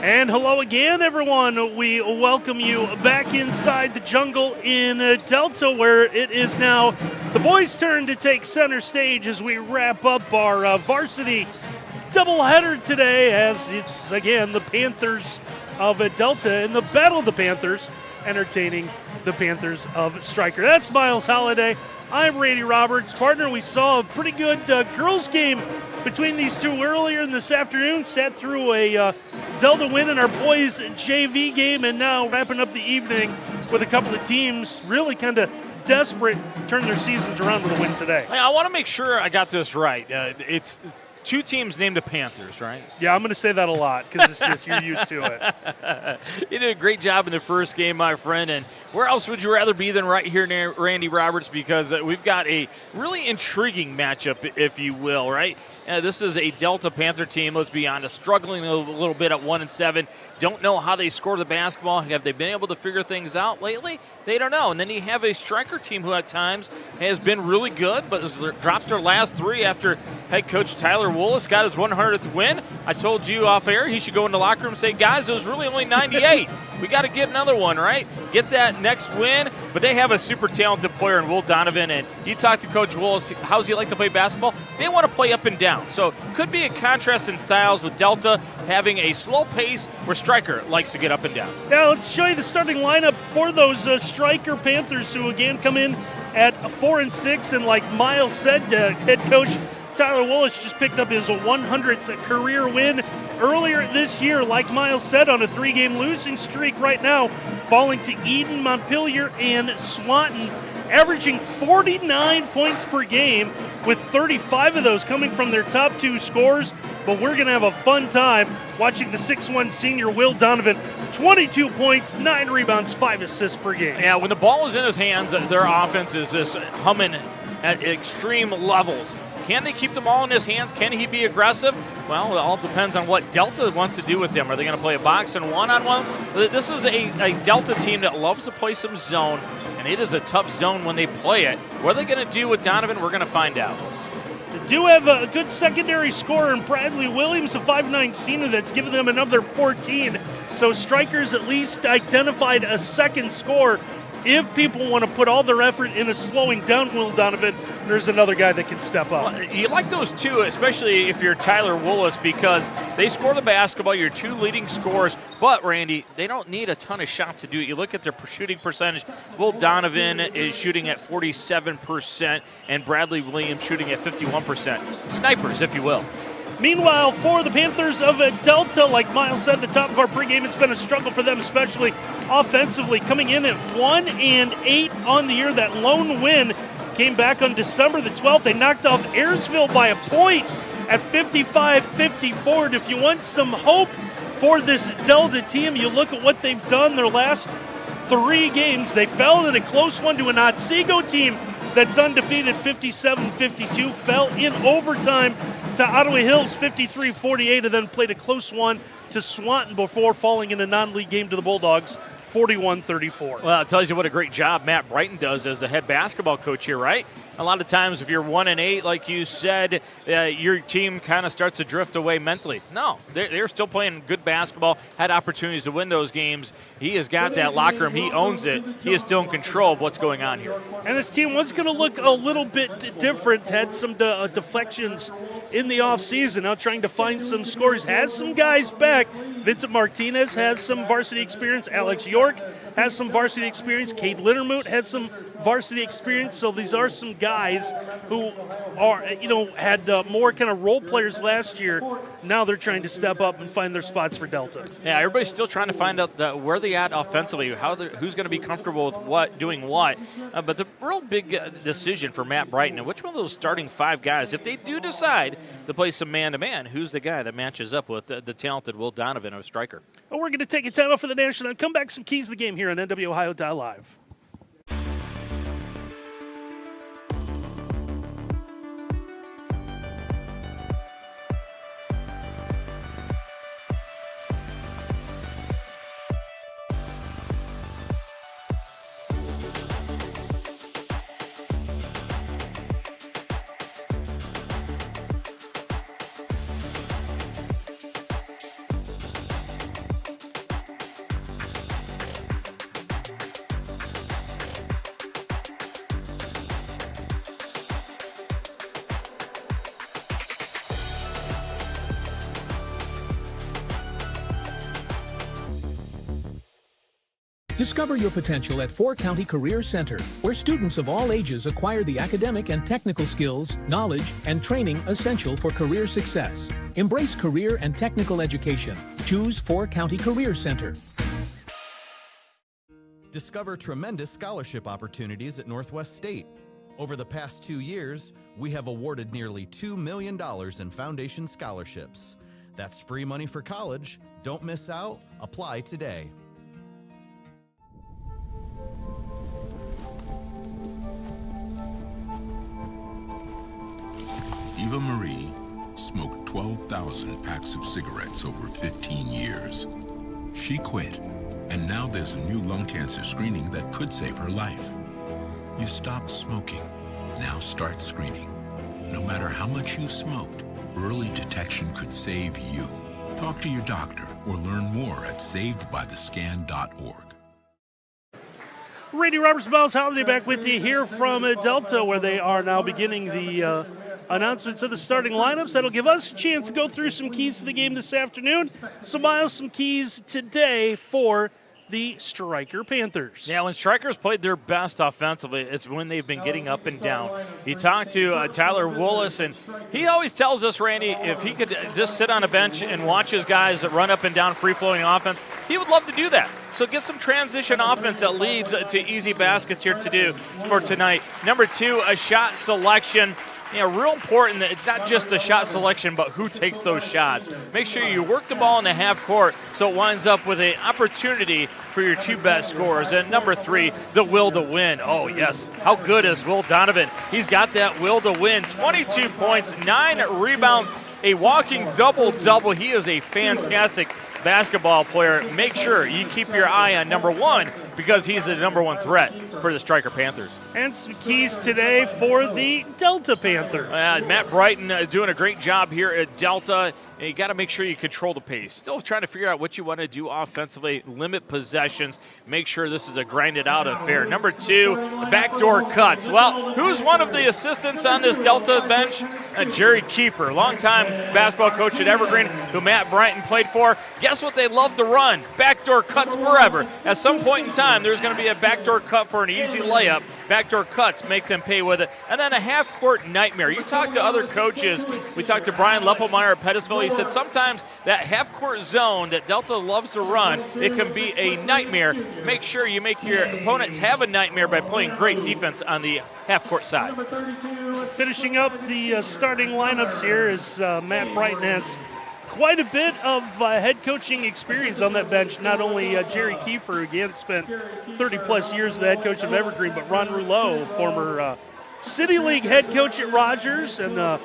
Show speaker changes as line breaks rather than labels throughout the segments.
And hello again, everyone. We welcome you back inside the jungle in Delta, where it is now the boys' turn to take center stage as we wrap up our varsity doubleheader today, as it's, again, the Panthers of Delta and the Battle of the Panthers entertaining the Panthers of Stryker. That's Miles Holliday. I'm Randy Roberts. Partner, we saw a pretty good girls game between these two earlier this afternoon. Sat through a Delta win in our boys JV game, and now wrapping up the evening with a couple of teams really kind of desperate to turn their seasons around with a win today.
I want to make sure I got this right. It's two teams named the Panthers, right?
Yeah, I'm going to say that a lot because it's just you're used to it.
You did a great job in the first game, my friend. And where else would you rather be than right here near Randy Roberts? Because we've got a really intriguing matchup, if you will, right? This is a Delta Panther team, let's be honest, struggling a little bit at 1-7. Don't know how they score the basketball. Have they been able to figure things out lately? They don't know. And then you have a Stryker team who at times has been really good, but has dropped their last three after head coach Tyler Willis got his 100th win. I told you off air he should go in the locker room and say, guys, it was really only 98. We got to get another one, right? Get that next win. But they have a super talented player in Will Donovan, and you talk to Coach Willis, how's he like to play basketball? They want to play up and down. So could be a contrast in styles with Delta having a slow pace where Stryker likes to get up and down.
Yeah, let's show you the starting lineup for those Stryker Panthers, who again come in at 4-6, and like Miles said, head coach Tyler Willis just picked up his 100th career win earlier this year, like Miles said, on a 3-game losing streak right now, falling to Eden, Montpelier, and Swanton, averaging 49 points per game, with 35 of those coming from their top two scorers. But we're going to have a fun time watching the 6'1 senior Will Donovan, 22 points, 9 rebounds, 5 assists per game.
Yeah, when the ball is in his hands, their offense is just humming at extreme levels. Can they keep the ball in his hands? Can he be aggressive? Well, it all depends on what Delta wants to do with him. Are they going to play a box and one-on-one? This is a Delta team that loves to play some zone, and it is a tough zone when they play it. What are they going to do with Donovan? We're going to find out.
They do have a good secondary scorer in Bradley Williams, a 5'9 senior that's given them another 14. So Strikers at least identified a second scorer. If people want to put all their effort into slowing down Will Donovan, there's another guy that can step up.
Well, you like those two, especially if you're Tyler Willis, because they score the basketball, your two leading scorers. But, Randy, they don't need a ton of shots to do it. You look at their shooting percentage. Will Donovan is shooting at 47%, and Bradley Williams shooting at 51%. Snipers, if you will.
Meanwhile, for the Panthers of Delta, like Miles said at the top of our pregame, it's been a struggle for them, especially offensively, coming in at 1-8 on the year. That lone win came back on December the 12th. They knocked off Ayersville by a point at 55-54. And if you want some hope for this Delta team, you look at what they've done their last 3 games. They fell in a close one to an Otsego team that's undefeated, 57-52, fell in overtime to Ottawa Hills, 53-48, and then played a close one to Swanton before falling in a non-league game to the Bulldogs, 41-34.
Well, it tells you what a great job Matt Brighton does as the head basketball coach here, right? A lot of times if you're 1-8, like you said, your team kind of starts to drift away mentally. No, they're still playing good basketball, had opportunities to win those games. He has got that locker room. He owns it. He is still in control of what's going on here.
And this team was going to look a little bit different, had some deflections in the offseason, now trying to find some scores, has some guys back. Vincent Martinez has some varsity experience. Alex York has some varsity experience. Cade Lindermoot has some varsity experience. So these are some guys who are, had more kind of role players last year. Now they're trying to step up and find their spots for Delta.
Yeah, everybody's still trying to find out where they at offensively, who's going to be comfortable with doing what. But the real big decision for Matt Brighton, and which one of those starting 5 guys, if they do decide to play some man-to-man, who's the guy that matches up with the talented Will Donovan of Stryker?
Well, we're going to take a time off for the national and come back some keys to the game here on NWOhio.live.
Discover your potential at Four County Career Center, where students of all ages acquire the academic and technical skills, knowledge, and training essential for career success. Embrace career and technical education. Choose Four County Career Center.
Discover tremendous scholarship opportunities at Northwest State. Over the past 2 years, we have awarded nearly $2 million in foundation scholarships. That's free money for college. Don't miss out. Apply today.
Eva Marie smoked 12,000 packs of cigarettes over 15 years. She quit, and now there's a new lung cancer screening that could save her life. You stopped smoking. Now start screening. No matter how much you've smoked, early detection could save you. Talk to your doctor or learn more at savedbythescan.org.
Randy Roberts, Miles Halliday back with you here from Delta, where they are now beginning the announcements of the starting lineups. That'll give us a chance to go through some keys to the game this afternoon. So, Miles, some keys today for the Stryker Panthers.
Yeah, when Strykers played their best offensively, it's when they've been getting up and down. You talked to Tyler Woolis, and he always tells us, Randy, if he could just sit on a bench and watch his guys run up and down free-flowing offense, he would love to do that. So get some transition offense that leads to easy baskets here to do for tonight. Number 2, a shot selection. Real important that it's not just the shot selection, but who takes those shots. Make sure you work the ball in the half court so it winds up with an opportunity for your 2 best scorers. And number 3, the will to win. Oh, yes. How good is Will Donovan? He's got that will to win. 22 points, 9 rebounds, a walking double-double. He is a fantastic basketball player. Make sure you keep your eye on number 1 because he's the number 1 threat for the Stryker Panthers.
And some keys today for the Delta Panthers.
Matt Brighton is doing a great job here at Delta. And you got to make sure you control the pace. Still trying to figure out what you want to do offensively, limit possessions, make sure this is a grinded out affair. Number 2, backdoor cuts. Well, who's one of the assistants on this Delta bench? Jerry Kiefer, longtime basketball coach at Evergreen, who Matt Brighton played for. Guess what they love to run? Backdoor cuts forever. At some point in time, there's going to be a backdoor cut for an easy layup. Backdoor cuts make them pay with it. And then a half-court nightmare. You talk to other coaches. We talked to Brian Leppelmeyer at Pettisville. He said sometimes that half-court zone that Delta loves to run, it can be a nightmare. Make sure you make your opponents have a nightmare by playing great defense on the half-court side.
Finishing up the starting lineups here is Matt Brighton has quite a bit of head coaching experience on that bench. Not only Jerry Kiefer, again, spent 30-plus years as the head coach of Evergreen, but Ron Rouleau, former City League head coach at Rogers and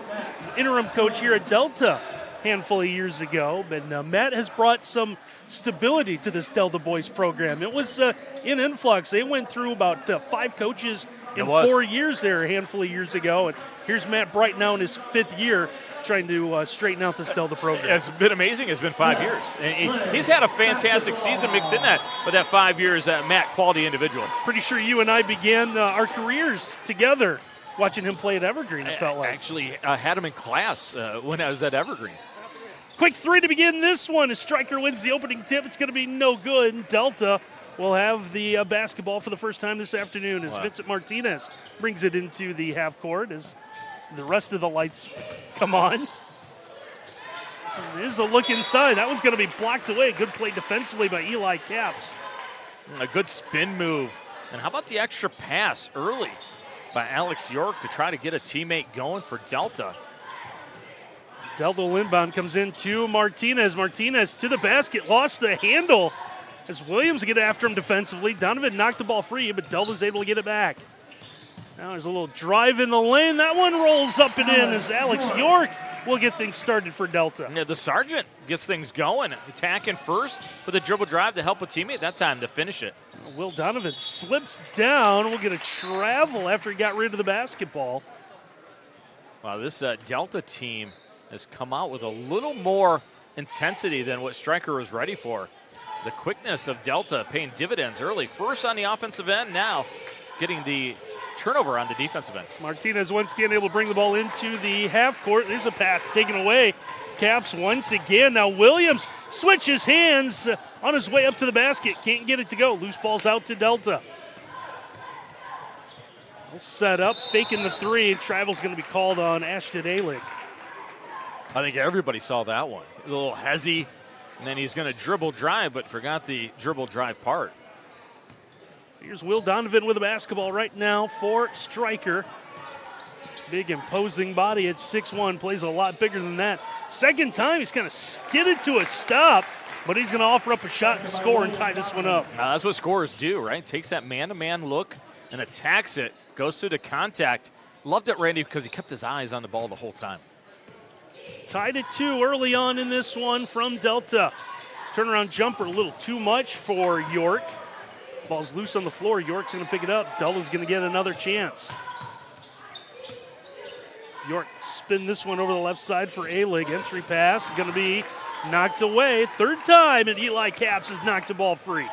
interim coach here at Delta a handful of years ago. But Matt has brought some stability to this Delta boys program. It was in influx. They went through about 5 coaches in 4 years there a handful of years ago. And here's Matt Bright now in his 5th year trying to straighten out this Delta program.
It's been amazing. It's been 5 years. And he's had a fantastic season mixed in that with that 5 years, Matt, quality individual.
Pretty sure you and I began our careers together watching him play at Evergreen, it felt like.
Actually, I had him in class when I was at Evergreen.
Quick 3 to begin this one. As Stryker wins the opening tip, it's going to be no good. Delta will have the basketball for the first time this afternoon as Vincent Martinez brings it into the half court as the rest of the lights come on. There's a look inside. That one's going to be blocked away. Good play defensively by Eli Capps.
A good spin move. And how about the extra pass early by Alex York to try to get a teammate going for Delta?
Delta inbound comes in to Martinez. Martinez to the basket, lost the handle as Williams get after him defensively. Donovan knocked the ball free, but Delta's able to get it back. Now there's a little drive in the lane. That one rolls up and in as Alex York will get things started for Delta.
Yeah, the Sergeant gets things going, attacking first with a dribble drive to help a teammate. That time to finish it.
Will Donovan slips down. We'll get a travel after he got rid of the basketball.
Wow, this Delta team has come out with a little more intensity than what Stryker was ready for. The quickness of Delta paying dividends early. First on the offensive end, now getting the turnover on the defensive end.
Martinez once again able to bring the ball into the half court. There's a pass taken away. Caps once again. Now Williams switches hands on his way up to the basket. Can't get it to go. Loose ball's out to Delta. They'll set up, faking the three. Travel's going to be called on Ashton Alick.
I think everybody saw that one. A little hezzy, and then he's going to dribble drive, but forgot the dribble drive part.
So here's Will Donovan with the basketball right now for Stryker. Big, imposing body at 6'1", plays a lot bigger than that. Second time, he's kind of skidded to a stop, but he's going to offer up a shot and score and tie this one up.
That's what scorers do, right? Takes that man-to-man look and attacks it, goes through the contact. Loved it, Randy, because he kept his eyes on the ball the whole time.
Tied at 2 early on in this one from Delta. Turnaround jumper a little too much for York. Ball's loose on the floor. York's going to pick it up. Delta's going to get another chance. York spin this one over the left side for A-League. Entry pass is going to be knocked away. Third time, and Eli Capps has knocked the ball free.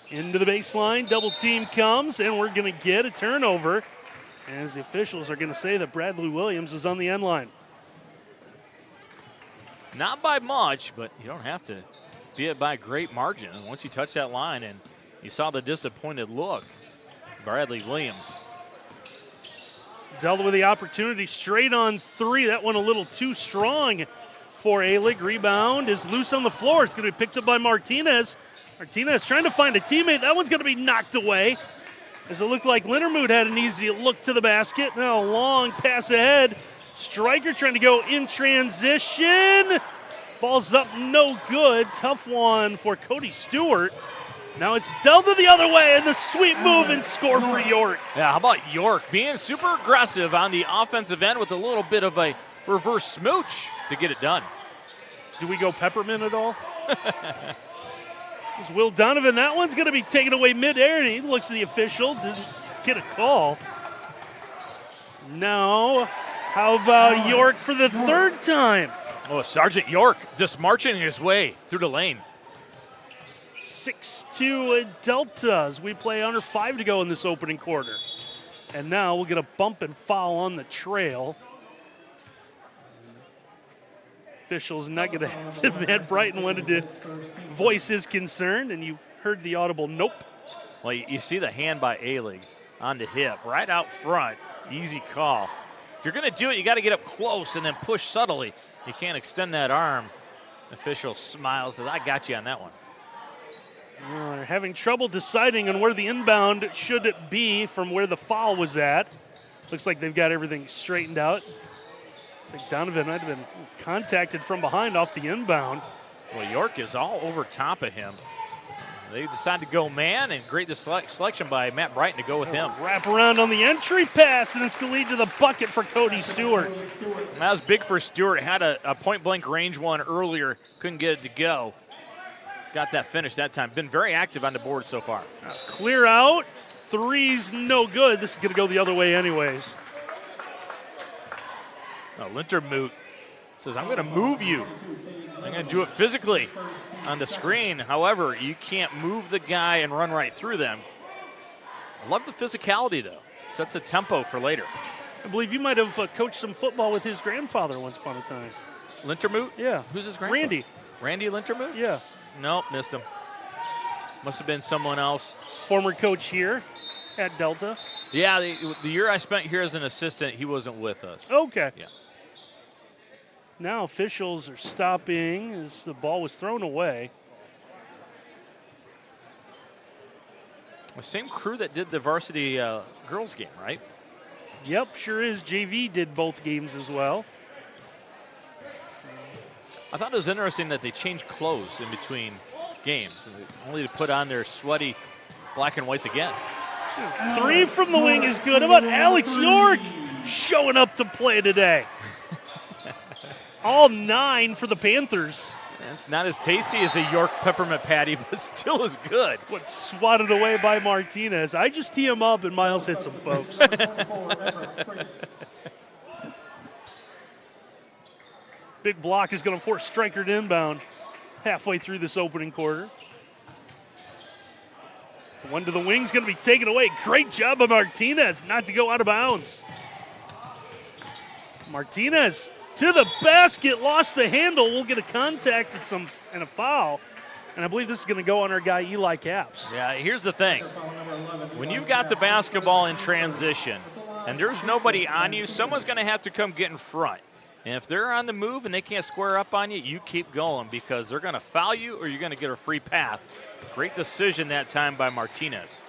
Into the baseline, double team comes, and we're going to get a turnover as the officials are going to say that Bradley Williams is on the end line.
Not by much, but you don't have to be it by a great margin. And once you touch that line and you saw the disappointed look, Bradley Williams.
Delta with the opportunity straight on three. That one a little too strong for A-League. Rebound is loose on the floor. It's going to be picked up by Martinez. Martinez trying to find a teammate. That one's going to be knocked away as it looked like Lindermood had an easy look to the basket. Now a long pass ahead. Stryker trying to go in transition. Ball's up, no good. Tough one for Cody Stewart. Now it's Delta the other way, and the sweep move and score for York.
Yeah, how about York being super aggressive on the offensive end with a little bit of a reverse smooch to get it done.
Do we go peppermint at all? It's Will Donovan. That one's going to be taken away midair, and he looks at the official, doesn't get a call. Now, how about York for the third time?
Oh, Sergeant York just marching his way through the lane.
6-2 Delta as we play under 5 to go in this opening quarter. And now we'll get a bump and foul on the trail. Officials not going to have it. Matt Brighton wanted to voice his concern, and you heard the audible nope.
Well, you see the hand by A-League on the hip, right out front. Easy call. If you're going to do it, you got to get up close and then push subtly. You can't extend that arm. Official smiles, says, I got you on that one.
They're having trouble deciding on where the inbound should it be from where the foul was at. Looks like they've got everything straightened out. Looks like Donovan might have been contacted from behind off the inbound.
Well, York is all over top of him. They decide to go man, and great selection by Matt Brighton to go with him.
Wrap around on the entry pass, and it's going to lead to the bucket for Cody Stewart.
That was big for Stewart. Had a point-blank range one earlier. Couldn't get it to go. Got that finish that time. Been very active on the board so far.
Clear out. Three's no good. This is going to go the other way anyways.
Lintermoot says, I'm going to move you. I'm going to do it physically on the screen. However, you can't move the guy and run right through them. I love the physicality, though. Sets a tempo for later.
I believe you might have coached some football with his grandfather once upon a time.
Lintermoot?
Yeah.
Who's his grandfather?
Randy.
Randy Lintermoot?
Yeah.
Nope, missed him. Must have been someone else.
Former coach here at Delta.
Yeah, the year I spent here as an assistant, he wasn't with us.
Okay.
Yeah.
Now officials are stopping as the ball was thrown away.
The same crew that did the varsity girls game, right?
Yep, sure is. JV did both games as well.
I thought it was interesting that they changed clothes in between games, only to put on their sweaty black and whites again.
Three from the wing is good. How about Alex York showing up to play today? All 9 for the Panthers.
It's not as tasty as a York peppermint patty, but still as good.
What, swatted away by Martinez. I just tee him up and Miles hits him, folks. Big block is going to force Stryker to inbound halfway through this opening quarter. One to the wing is going to be taken away. Great job by Martinez not to go out of bounds. Martinez to the basket, lost the handle. We'll get a contact and a foul. And I believe this is going to go on our guy, Eli Capps.
Yeah, here's the thing. When you've got the basketball in transition and there's nobody on you, someone's going to have to come get in front. And if they're on the move and they can't square up on you, you keep going because they're going to foul you or you're going to get a free path. Great decision that time by Martinez.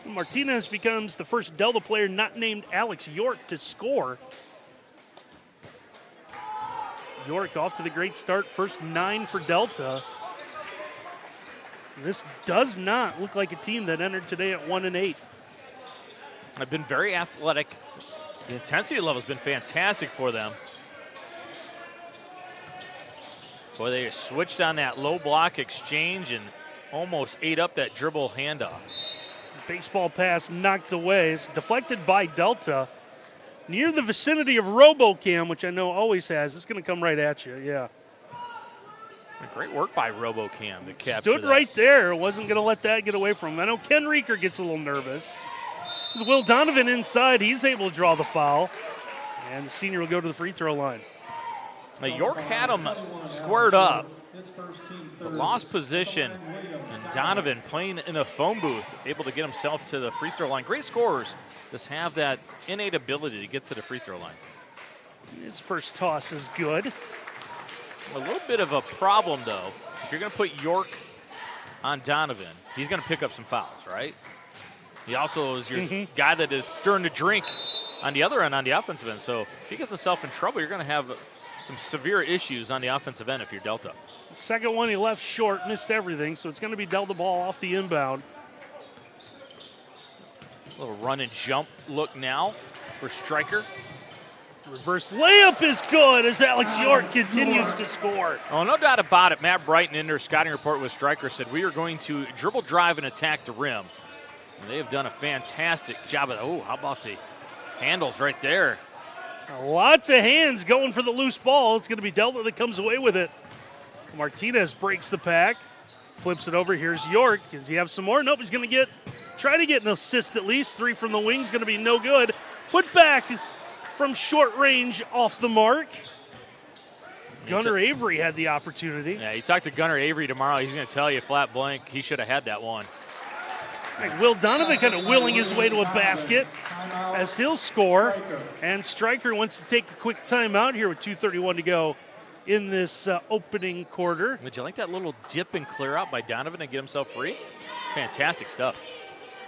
Martinez becomes the first Delta player not named Alex York to score. York off to the great start, first 9 for Delta. This does not look like a team that entered today at 1-8.
They've been very athletic. The intensity level has been fantastic for them. Boy, they switched on that low block exchange and almost ate up that dribble handoff.
Baseball pass knocked away. It's deflected by Delta. Near the vicinity of RoboCam, which I know always has. It's going to come right at you, yeah.
Great work by RoboCam to capture
Stood
that.
right there. Wasn't going to let that get away from him. I know Ken Reeker gets a little nervous. Will Donovan inside. He's able to draw the foul. And the senior will go to the free throw line.
Now York had him squared up, but lost position. And Donovan playing in a phone booth, able to get himself to the free throw line. Great scorers just have that innate ability to get to the free throw line.
His first toss is good.
A little bit of a problem, though. If you're going to put York on Donovan, he's going to pick up some fouls, right? He also is your guy that is stirring the drink on the other end, on the offensive end. So if he gets himself in trouble, you're going to have some severe issues on the offensive end if you're Delta.
The second one he left short, missed everything, so it's going to be Delta ball off the inbound.
A little run and jump look now for Stryker.
Reverse layup is good as Alex York continues to score.
Oh, no doubt about it. Matt Brighton in their scouting report with Stryker said we are going to dribble, drive, and attack the rim. And they have done a fantastic job of how about the handles right there?
Lots of hands going for the loose ball. It's going to be Delta that comes away with it. Martinez breaks the pack, flips it over. Here's York. Does he have some more? Nope, he's going to try to get an assist at least. 3 from the wing is going to be no good. Put back from short range off the mark. Gunnar Avery had the opportunity.
Yeah, you talk to Gunnar Avery tomorrow, he's going to tell you flat blank he should have had that one.
Right, Will Donovan kind of willing his way to a basket as he'll score. And Stryker wants to take a quick timeout here with 2:31 to go in this opening quarter.
Would you like that little dip and clear out by Donovan and get himself free? Fantastic stuff.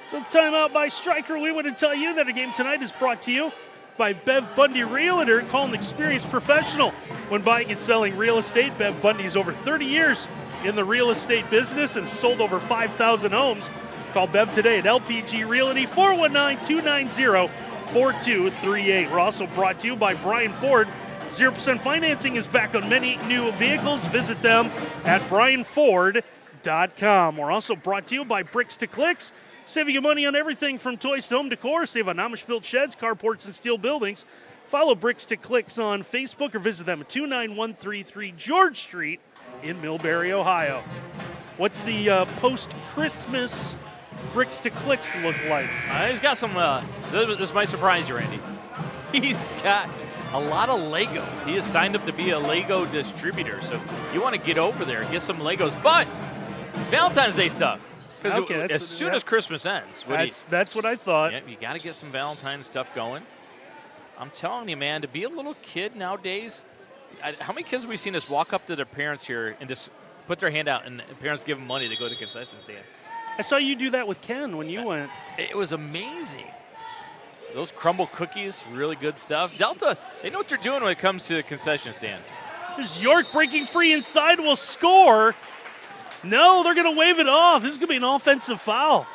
So timeout by Stryker. We want to tell you that our game tonight is brought to you by Bev Bundy Realtor. Call an experienced professional when buying and selling real estate. Bev Bundy is over 30 years in the real estate business and has sold over 5,000 homes. Call Bev today at LPG Realty, 419-290-4238. We're also brought to you by Brian Ford. 0% financing is back on many new vehicles. Visit them at brianford.com. We're also brought to you by Bricks to Clicks. Saving you money on everything from toys to home decor. Save on Amish-built sheds, carports, and steel buildings. Follow Bricks to Clicks on Facebook or visit them at 29133 George Street in Millbury, Ohio. What's the post-Christmas Bricks to Clicks look like?
He's got some, this might surprise you, Randy. He's got a lot of Legos. He has signed up to be a Lego distributor. So you want to get over there and get some Legos. But Valentine's Day stuff. Because
okay,
as soon as Christmas ends.
That's what I thought.
Yeah, you got to get some Valentine's stuff going. I'm telling you, man, to be a little kid nowadays, how many kids have we seen just walk up to their parents here and just put their hand out and parents give them money to go to the concession stand?
I saw you do that with Ken when you went.
It was amazing. Those crumble cookies, really good stuff. Delta, they know what they're doing when it comes to the concession stand.
There's York breaking free inside, will score. No, they're going to wave it off. This is going to be an offensive foul.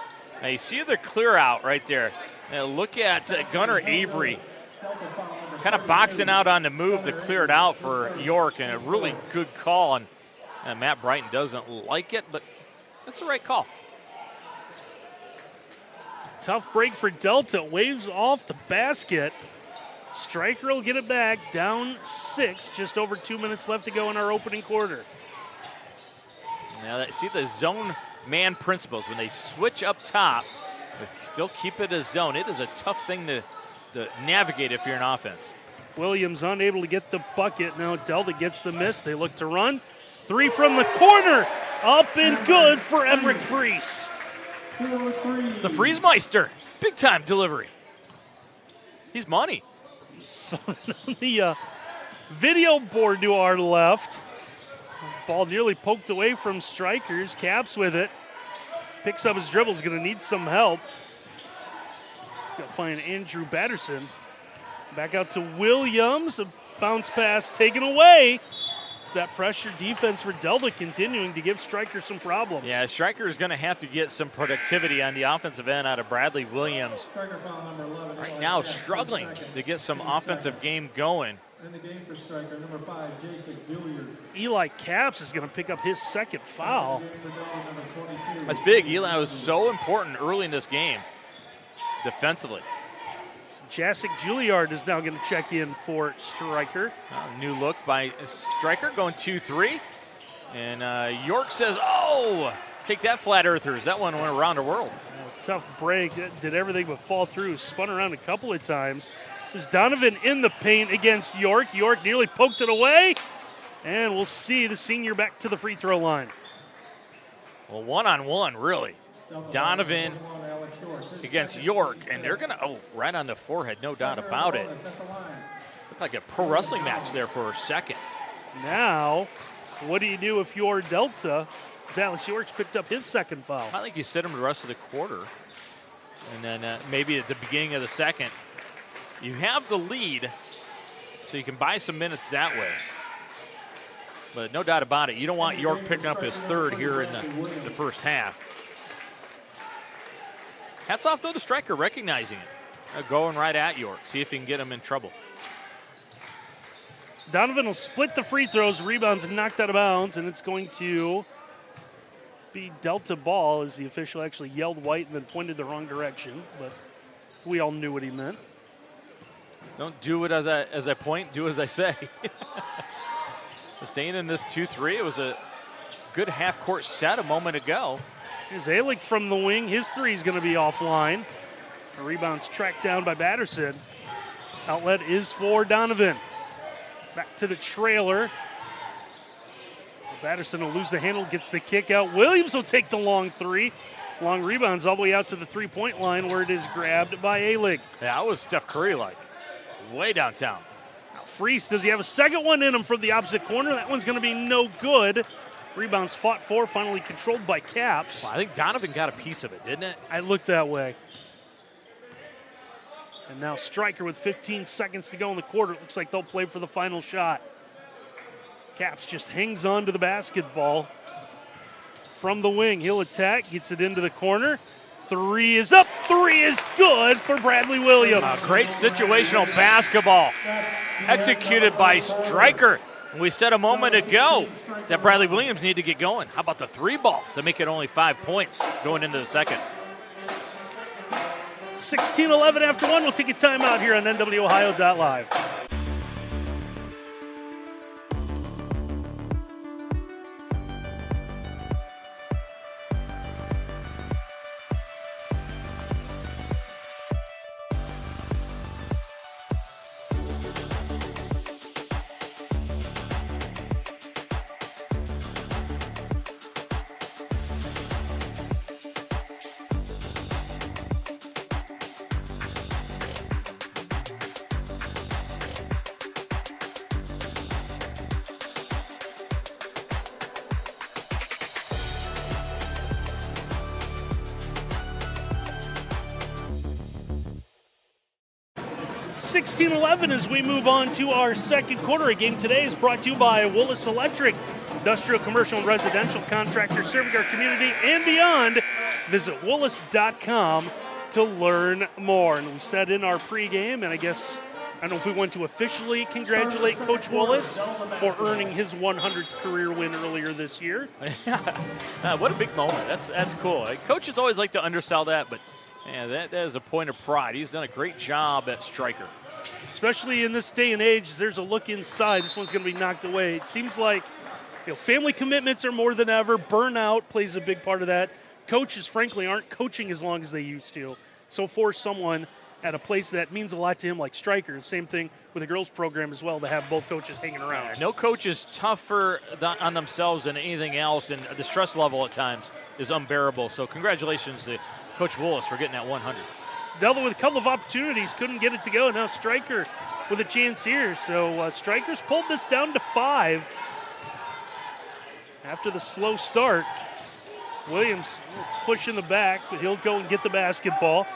Now you see the clear out right there. Now look at Gunnar Avery kind of boxing out on the move to clear it out for York, and a really good call. And Matt Brighton doesn't like it, but that's the right call.
Tough break for Delta. Waves off the basket. Stryker will get it back. Down 6. Just over 2 minutes left to go in our opening quarter.
Now, see the zone man principles. When they switch up top, they still keep it a zone. It is a tough thing to navigate if you're an offense.
Williams unable to get the bucket. Now Delta gets the miss. They look to run. 3 from the corner. Up and good for Emmerich Fries.
The Friesmeister. Big time delivery. He's money.
So on the video board to our left. Ball nearly poked away from Strykers. Caps with it. Picks up his dribble. Is going to need some help. He's going to find Andrew Batterson. Back out to Williams. A bounce pass taken away. It's that pressure defense for Delta continuing to give Stryker some problems.
Yeah, Stryker is going to have to get some productivity on the offensive end out of Bradley Williams. Right now struggling to get some offensive game going.
In the game for Stryker, number 5, Jason Juliard.
Eli Caps is going to pick up his second foul.
That's big. Eli was so important early in this game defensively.
Jasic Juilliard is now going to check in for Stryker.
New look by Stryker, going 2-3. And York says, oh, take that, flat earthers. That one went around the world.
Tough break. Did everything but fall through. Spun around a couple of times. There's Donovan in the paint against York. York nearly poked it away. And we'll see the senior back to the free throw line.
Well, one-on-one, really. Donovan against York, and they're going to, right on the forehead, no doubt about it. Looked like a pro wrestling match there for a second.
Now, what do you do if you're Delta? As Alex York's picked up his second foul.
I think you sit him the rest of the quarter, and then maybe at the beginning of the second, you have the lead, so you can buy some minutes that way. But no doubt about it, you don't want York picking up his third here in the first half. Hats off, though, to Stryker recognizing it. Going right at York, see if he can get him in trouble.
So Donovan will split the free throws, rebounds knocked out of bounds, and it's going to be Delta ball as the official actually yelled white and then pointed the wrong direction, but we all knew what he meant.
Don't do it as I point, do as I say. Staying in this 2-3, it was a good half-court set a moment ago.
Here's Alick from the wing. His three is going to be offline. The rebound's tracked down by Batterson. Outlet is for Donovan. Back to the trailer. Batterson will lose the handle, gets the kick out. Williams will take the long three. Long rebounds all the way out to the three-point line where it is grabbed by Alick.
Yeah, that was Steph Curry-like. Way downtown.
Now Fries, does he have a second one in him from the opposite corner? That one's going to be no good. Rebounds fought for, finally controlled by Caps.
Well, I think Donovan got a piece of it, didn't it?
I looked that way. And now Stryker with 15 seconds to go in the quarter. It looks like they'll play for the final shot. Caps just hangs on to the basketball. From the wing, he'll attack, gets it into the corner. Three is up, three is good for Bradley Williams.
Great situational basketball executed by Stryker. We said a moment ago that Bradley Williams needed to get going. How about the three ball to make it only 5 points going into the second?
16-11 after one. We'll take a timeout here on NWOhio.live. As we move on to our second quarter. A game today is brought to you by Willis Electric, industrial, commercial, and residential contractor serving our community and beyond. Visit Willis.com to learn more. And we said in our pregame, and I don't know if we want to officially congratulate Coach Willis for earning his 100th career win earlier this year.
What a big moment. That's cool. Coaches always like to undersell that, but yeah, that is a point of pride. He's done a great job at Stryker.
Especially in this day and age, there's a look inside. This one's going to be knocked away. It seems like family commitments are more than ever. Burnout plays a big part of that. Coaches, frankly, aren't coaching as long as they used to. So for someone at a place that means a lot to him like Stryker. Same thing with the girls program as well, to have both coaches hanging around.
No coach is tougher on themselves than anything else, and the stress level at times is unbearable. So congratulations to Coach Willis for getting that 100.
Delta with a couple of opportunities, couldn't get it to go. Now Stryker with a chance here. So Stryker's pulled this down to 5 after the slow start. Williams push in the back, but he'll go and get the basketball.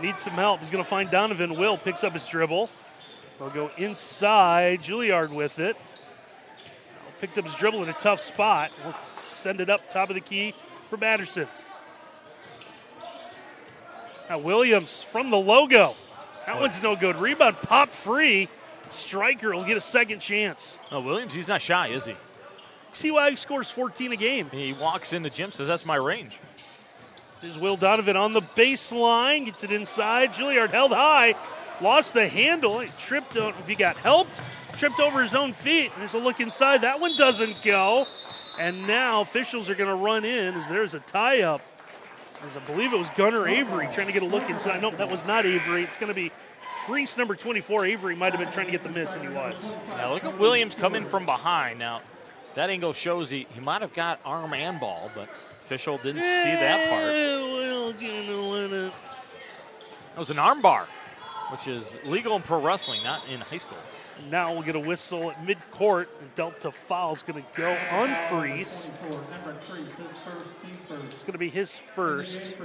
Needs some help. He's going to find Donovan. Will picks up his dribble. They'll go inside. Juilliard with it. Picked up his dribble in a tough spot. We'll send it up top of the key for Batterson. Now Williams from the logo. That one's no good. Rebound popped free. Stryker will get a second chance.
Oh, Williams, he's not shy, is he?
See why he scores 14 a game.
He walks in the gym, says that's my range.
There's Will Donovan on the baseline. Gets it inside. Juilliard held high. Lost the handle. He tripped. If he got helped, tripped over his own feet. There's a look inside. That one doesn't go. And now officials are going to run in as there's a tie-up. As I believe it was Gunnar Avery trying to get a look inside. Nope, that was not Avery. It's going to be Freese, number 24. Avery might have been trying to get the miss, and he was.
Now look at Williams coming from behind. Now, that angle shows he might have got arm and ball, but official didn't see that part. That was an arm bar, which is legal in pro wrestling, not in high school.
Now we'll get a whistle at midcourt. Delta foul's going to go on Freese. It's going to be his first.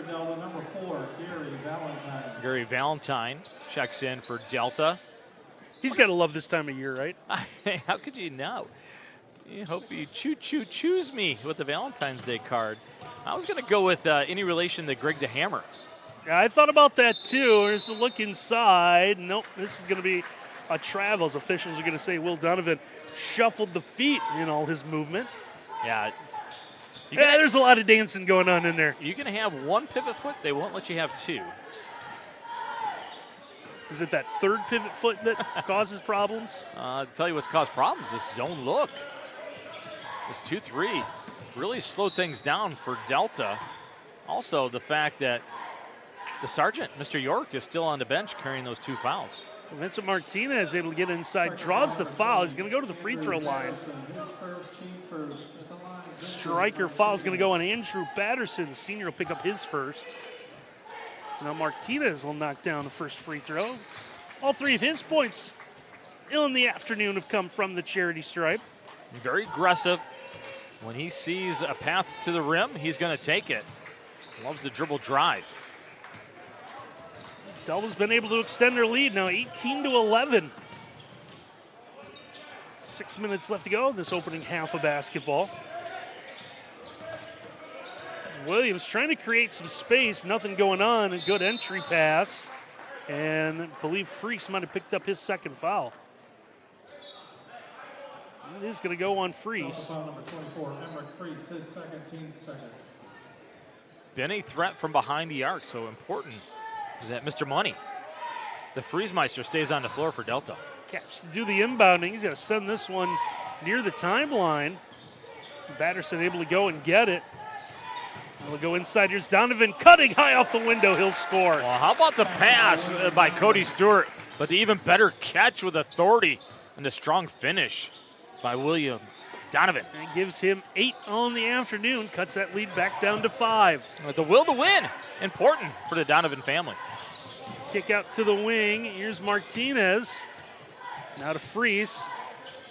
Gary Valentine checks in for Delta.
He's got to love this time of year, right?
How could you know? I hope you choose me with the Valentine's Day card. I was going to go with any relation to Greg the Hammer.
Yeah, I thought about that too. There's a look inside. Nope, this is going to be a travel. As officials are going to say Will Donovan shuffled the feet in all his movement.
Yeah.
There's a lot of dancing going on in there.
You can have one pivot foot. They won't let you have two.
Is it that third pivot foot that causes problems?
I'll tell you what's caused problems, this zone look. This 2-3 really slowed things down for Delta. Also, the fact that the sergeant, Mr. York, is still on the bench carrying those 2 fouls.
So Vincent Martinez able to get inside, draws the foul. He's going to go to the free throw line. Stryker foul is going to go on Andrew Batterson. The senior will pick up his first. So now Martinez will knock down the first free throw. All 3 of his points in the afternoon have come from the charity stripe.
Very aggressive. When he sees a path to the rim, he's going to take it. Loves the dribble drive.
Delta's been able to extend their lead now 18-11. 6 minutes left to go in this opening half of basketball. Williams trying to create some space, nothing going on. A good entry pass. And I believe Freese might have picked up his second foul. It is going to go on Freese.
Been a threat from behind the arc, so important that Mr. Money, the Friesmeister, stays on the floor for Delta.
Caps to do the inbounding. He's going to send this one near the timeline. Batterson able to go and get it. We'll go inside. Here's Donovan cutting high off the window. He'll score.
Well, how about the pass by Cody Stewart, but the even better catch with authority and the strong finish by William Donovan.
And gives him 8 on the afternoon. Cuts that lead back down to 5.
The will to win, important for the Donovan family.
Kick out to the wing. Here's Martinez. Now to Freese.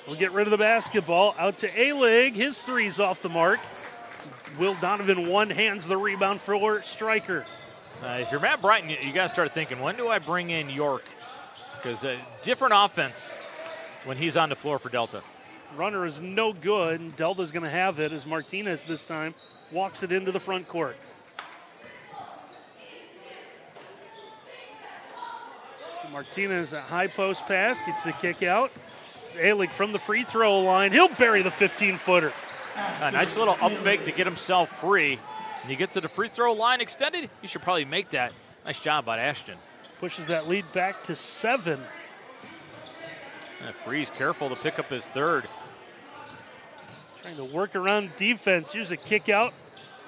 We'll get rid of the basketball. Out to A-Lig. His 3's off the mark. Will Donovan one-hands the rebound for Stryker.
If you're Matt Brighton, you got to start thinking, when do I bring in York? Because different offense when he's on the floor for Delta.
Runner is no good, and Delta's going to have it as Martinez this time walks it into the front court. Martinez, a high post pass, gets the kick out. A-Lig from the free throw line. He'll bury the 15-footer.
A nice little up fake to get himself free. And you get to the free throw line extended, you should probably make that. Nice job by Ashton.
Pushes that lead back to 7.
Freeze careful to pick up his third.
Trying to work around defense. Here's a kick out.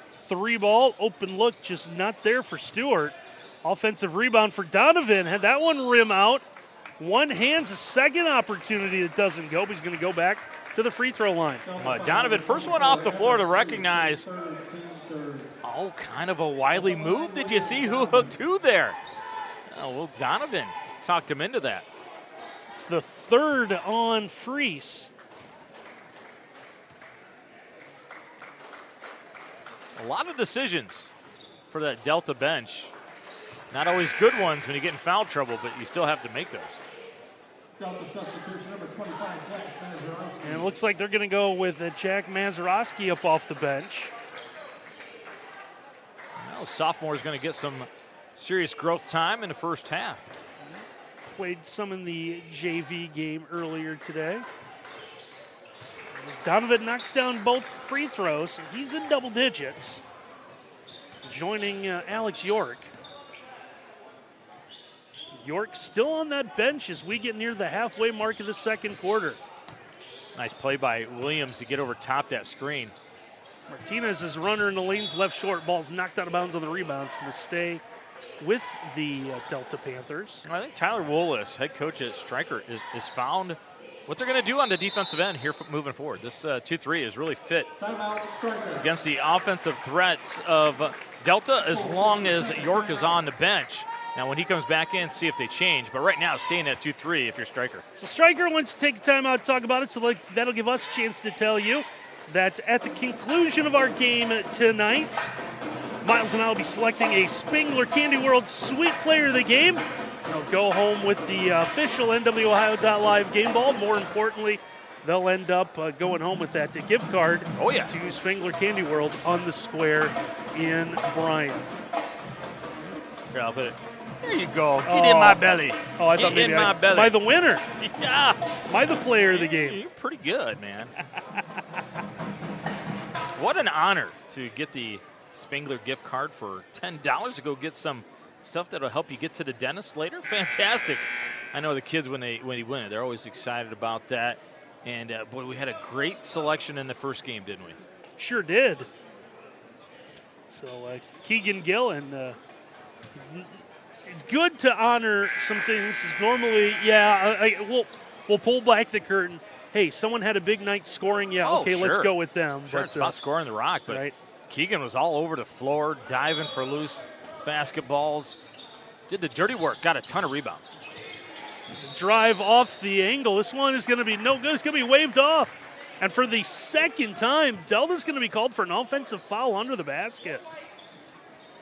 3 ball, open look, just not there for Stewart. Offensive rebound for Donovan. Had that one rim out. One hand's a second opportunity that doesn't go, but he's going to go back to the free throw line.
Donovan, first one off the floor to recognize. Oh, kind of a wily move. Did you see who hooked who there? Oh, well, Donovan talked him into that.
It's the third on Freese.
A lot of decisions for that Delta bench. Not always good ones when you get in foul trouble, but you still have to make those.
Delta substitution number 25, Jack Mazurowski.
And it looks like they're going to go with Jack Mazurowski up off the bench.
Well, sophomore is going to get some serious growth time in the first half.
Played some in the JV game earlier today. As Donovan knocks down both free throws, he's in double digits, joining Alex York. York still on that bench as we get near the halfway mark of the second quarter.
Nice play by Williams to get over top that screen.
Martinez is runner in the lanes, left short. Ball's knocked out of bounds on the rebound. It's going to stay with the Delta Panthers.
I think Tyler Woolis, head coach at Stryker, is found what they're going to do on the defensive end here moving forward. This 2-3 is really fit against the offensive threats of Delta as long as York is on the bench. Now, when he comes back in, see if they change. But right now, staying at 2-3 if you're Stryker.
So Stryker wants to take a time out to talk about it, so that'll give us a chance to tell you that at the conclusion of our game tonight, Miles and I will be selecting a Spengler Candy World Sweet Player of the Game. They'll go home with the official NWOhio.live game ball. More importantly, they'll end up going home with that gift card to Spengler Candy World on the square in Bryan.
Here, I'll put it. There you go. Get in my belly.
Oh, I thought maybe
my belly.
By the winner.
Yeah.
By the player of the game.
You're pretty good, man. What an honor to get the Spengler gift card for $10 to go get some stuff that'll help you get to the dentist later. Fantastic. I know the kids, when you win it, they're always excited about that. And, boy, we had a great selection in the first game, didn't we?
Sure did. So, Keegan Gill, and it's good to honor some things. Normally, we'll pull back the curtain. Hey, someone had a big night scoring. Yeah, okay,
sure.
Let's go with them.
Sure, it's about scoring the rock, but
right.
Keegan was all over the floor, diving for loose basketballs. Did the dirty work, got a ton of rebounds.
It's a drive off the angle. This one is going to be no good. It's going to be waved off. And for the second time, Delta's going to be called for an offensive foul under the basket.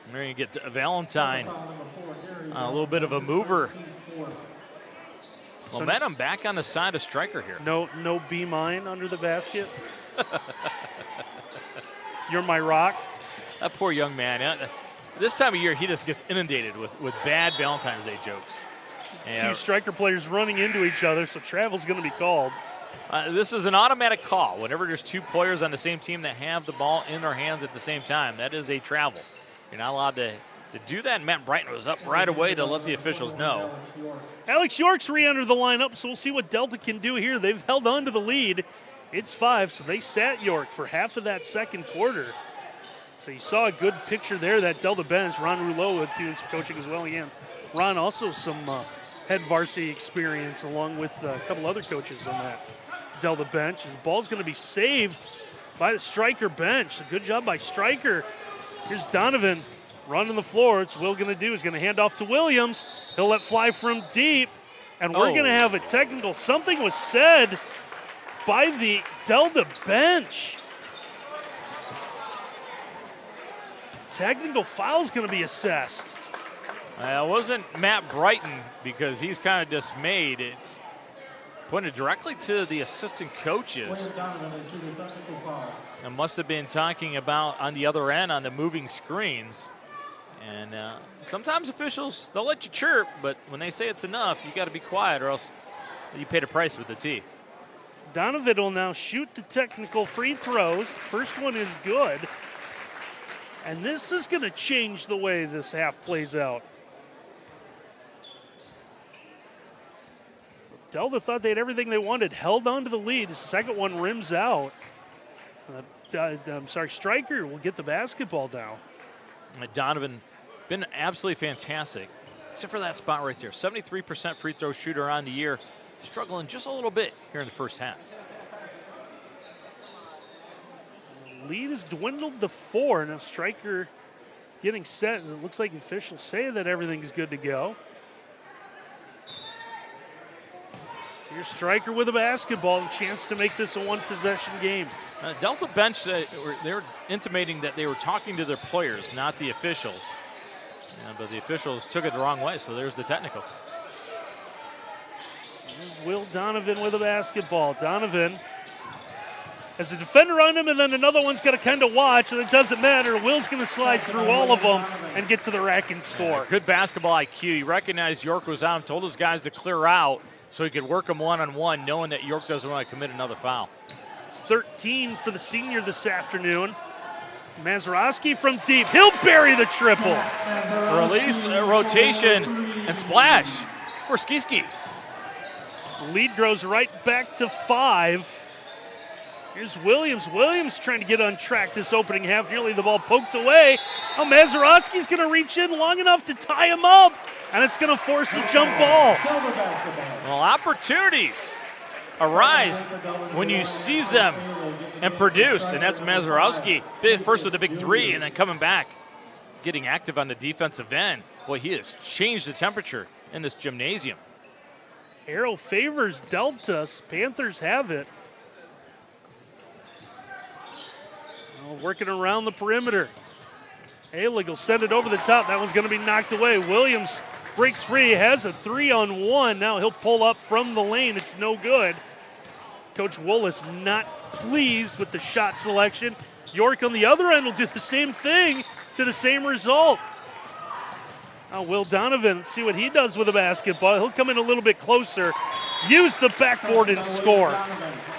We're going to get Valentine, a little bit of a mover. Momentum back on the side of Stryker here.
No B mine under the basket. You're my rock.
That poor young man. This time of year, he just gets inundated with bad Valentine's Day jokes.
Two Stryker players running into each other, so travel's going to be called.
This is an automatic call. Whenever there's two players on the same team that have the ball in their hands at the same time, that is a travel. You're not allowed to do that, and Matt Brighton was up right away to let the officials know.
Alex York's re-entered the lineup, so we'll see what Delta can do here. They've held on to the lead. It's 5, so they sat York for half of that second quarter. So you saw a good picture there, that Delta bench. Ron Rouleau doing some coaching as well again. Ron also some head varsity experience along with a couple other coaches on that Delta bench. The ball's going to be saved by the Stryker bench. A good job by Stryker. Here's Donovan running the floor. It's Will going to do. He's going to hand off to Williams. He'll let fly from deep. And we're going to have a technical. Something was said by the Delta bench. Technical foul's going to be assessed.
It wasn't Matt Brighton because he's kind of dismayed. It's pointed directly to the assistant coaches. And must have been talking about on the other end on the moving screens. And sometimes officials, they'll let you chirp, but when they say it's enough, you got to be quiet or else you pay the price with the T.
So Donovan will now shoot the technical free throws. First one is good. And this is going to change the way this half plays out. Delta thought they had everything they wanted, held on to the lead. The second one rims out. Stryker will get the basketball down.
Donovan been absolutely fantastic, except for that spot right there. 73% free throw shooter on the year, struggling just a little bit here in the first half.
Lead has dwindled to 4. Now Stryker getting set. It looks like officials say that everything's good to go. So here's Stryker with a basketball, a chance to make this a one-possession game.
Delta bench, they were intimating that they were talking to their players, not the officials. But the officials took it the wrong way, so there's the technical.
Here's Will Donovan with a basketball. Donovan has a defender on him, and then another one's got to kind of watch, and it doesn't matter. Will's going to slide through all of them and get to the rack and score.
Good basketball IQ. He recognized York was on him, told his guys to clear out so he could work them one-on-one, knowing that York doesn't want to commit another foul.
It's 13 for the senior this afternoon. Mazeroski from deep. He'll bury the triple.
Release, rotation, and splash for Skiski.
Lead grows right back to 5. Here's Williams. Williams trying to get on track this opening half. Nearly the ball poked away. Oh, Mazeroski's going to reach in long enough to tie him up, and it's going to force a jump ball.
Well, opportunities arise when you seize them and produce, and that's Mazeroski. First with the big 3, and then coming back, getting active on the defensive end. Boy, he has changed the temperature in this gymnasium.
Arrow favors Delta. Panthers have it. Working around the perimeter. Alig will send it over the top. That one's going to be knocked away. Williams breaks free, has a 3-on-1. Now he'll pull up from the lane. It's no good. Coach Woolis not pleased with the shot selection. York on the other end will do the same thing to the same result. Now Will Donovan, let's see what he does with the basketball. He'll come in a little bit closer, use the backboard and score.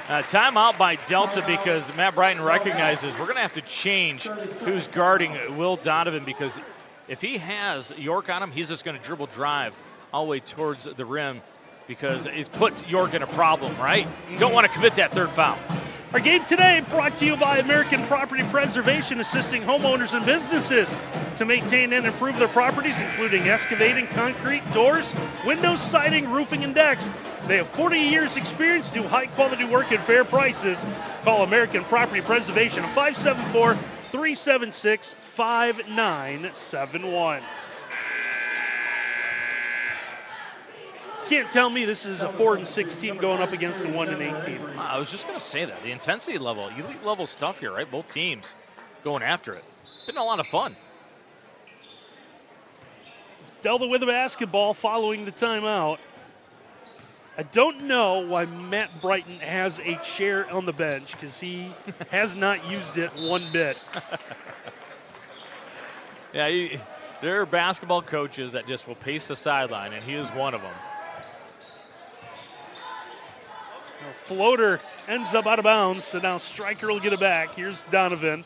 Timeout by Delta because Matt Brighton recognizes we're going to have to change who's guarding Will Donovan, because if he has York on him, he's just going to dribble drive all the way towards the rim because it puts York in a problem, right? Don't want to commit that third foul.
Our game today brought to you by American Property Preservation, assisting homeowners and businesses to maintain and improve their properties, including excavating, concrete, doors, windows, siding, roofing, and decks. They have 40 years experience, do high-quality work at fair prices. Call American Property Preservation at 574-376-5971. Can't tell me this is a 4-6 team going up against a 1-8 team.
I was just going to say that. The intensity level, elite level stuff here, right? Both teams going after it. Been a lot of fun.
Delta with the basketball following the timeout. I don't know why Matt Brighton has a chair on the bench, because he has not used it one bit.
Yeah, there are basketball coaches that just will pace the sideline, and he is one of them.
Floater ends up out of bounds, so now Stryker will get it back. Here's Donovan.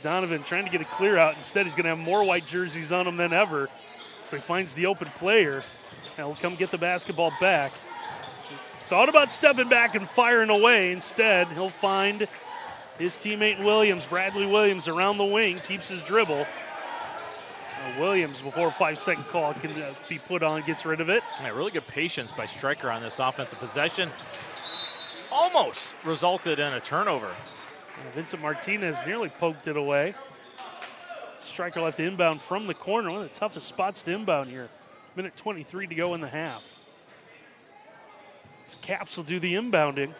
Donovan trying to get a clear out. Instead, he's going to have more white jerseys on him than ever. So he finds the open player, and he'll come get the basketball back. Thought about stepping back and firing away. Instead, he'll find his teammate Williams, Bradley Williams, around the wing, keeps his dribble. Williams, before a 5-second call can be put on, gets rid of it.
Yeah, really good patience by Stryker on this offensive possession. Almost resulted in a turnover.
Vincent Martinez nearly poked it away. Stryker left inbound from the corner. One of the toughest spots to inbound here. Minute 23 to go in the half. So Caps will do the inbounding.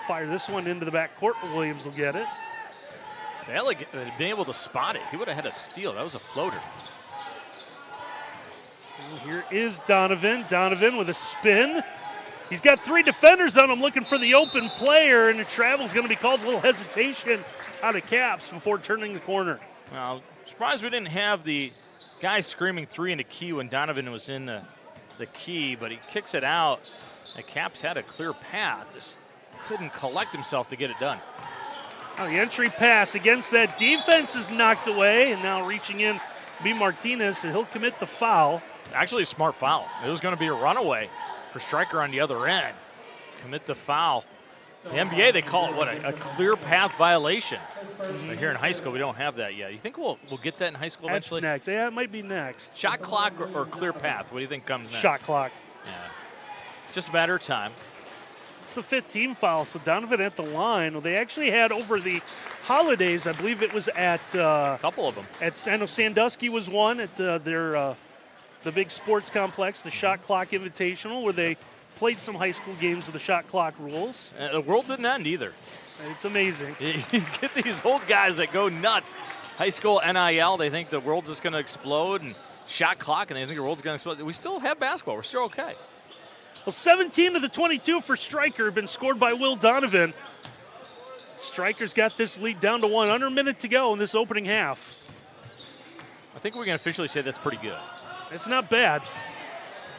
Fire this one into the backcourt. Williams will get it.
Alig being able to spot it. He would have had a steal. That was a floater.
And here is Donovan. Donovan with a spin. He's got 3 defenders on him looking for the open player, and the travel's going to be called. A little hesitation out of Caps before turning the corner.
Well, surprised we didn't have the guy screaming 3 in the key when Donovan was in the key, but he kicks it out. The Caps had a clear path. Just couldn't collect himself to get it done.
Oh, the entry pass against that defense is knocked away, and now reaching in be Martinez, and he'll commit the foul.
Actually, a smart foul. It was going to be a runaway for Stryker on the other end. Commit the foul. The NBA, they call it, what, a clear path violation. But here in high school, we don't have that yet. You think we'll get that in high school
That's
eventually?
next. Yeah, it might be next.
Shot clock or clear path? What do you think comes next?
Shot clock.
Yeah. Just a matter of time.
It's the fifth team foul, so Donovan at the line. Well, they actually had over the holidays, I believe it was at
A couple of them.
I know Sandusky was one at their the big sports complex, the Shot Clock Invitational, where they played some high school games of the shot clock rules.
The world didn't end either.
It's amazing.
You get these old guys that go nuts. High school NIL, they think the world's just going to explode, and shot clock, and they think the world's going to explode. We still have basketball. We're still okay.
Well, 17 of the 22 for Stryker have been scored by Will Donovan. Stryker's got this lead down to 1. Under a minute to go in this opening half.
I think we can officially say that's pretty good.
It's not bad.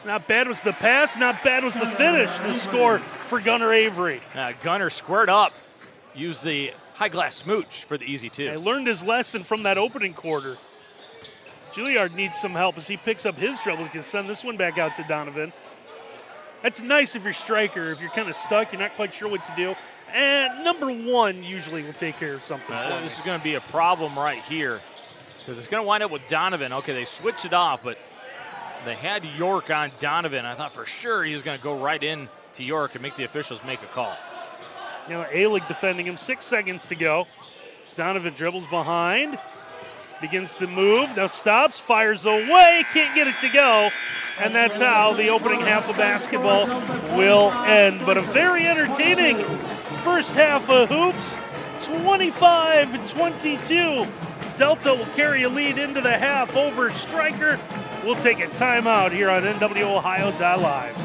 Not bad was the pass, not bad was the finish. The score for Gunnar Avery.
Gunnar squared up. Used the high glass smooch for the easy two.
He learned his lesson from that opening quarter. Juilliard needs some help as he picks up his troubles. Can send this one back out to Donovan. That's nice if you're Stryker. If you're kind of stuck, you're not quite sure what to do. And number one usually will take care of something for
This
me.
is going to be a problem right here because it's going to wind up with Donovan. Okay, they switched it off, but they had York on Donovan. I thought for sure he was going to go right in to York and make the officials make a call.
You know, Alig defending him. 6 seconds to go. Donovan dribbles behind. Begins to move. Now stops. Fires away. Can't get it to go. And that's how the opening half of basketball will end. But a very entertaining first half of hoops. 25-22. Delta will carry a lead into the half over Stryker. We'll take a timeout here on NWOhio.live.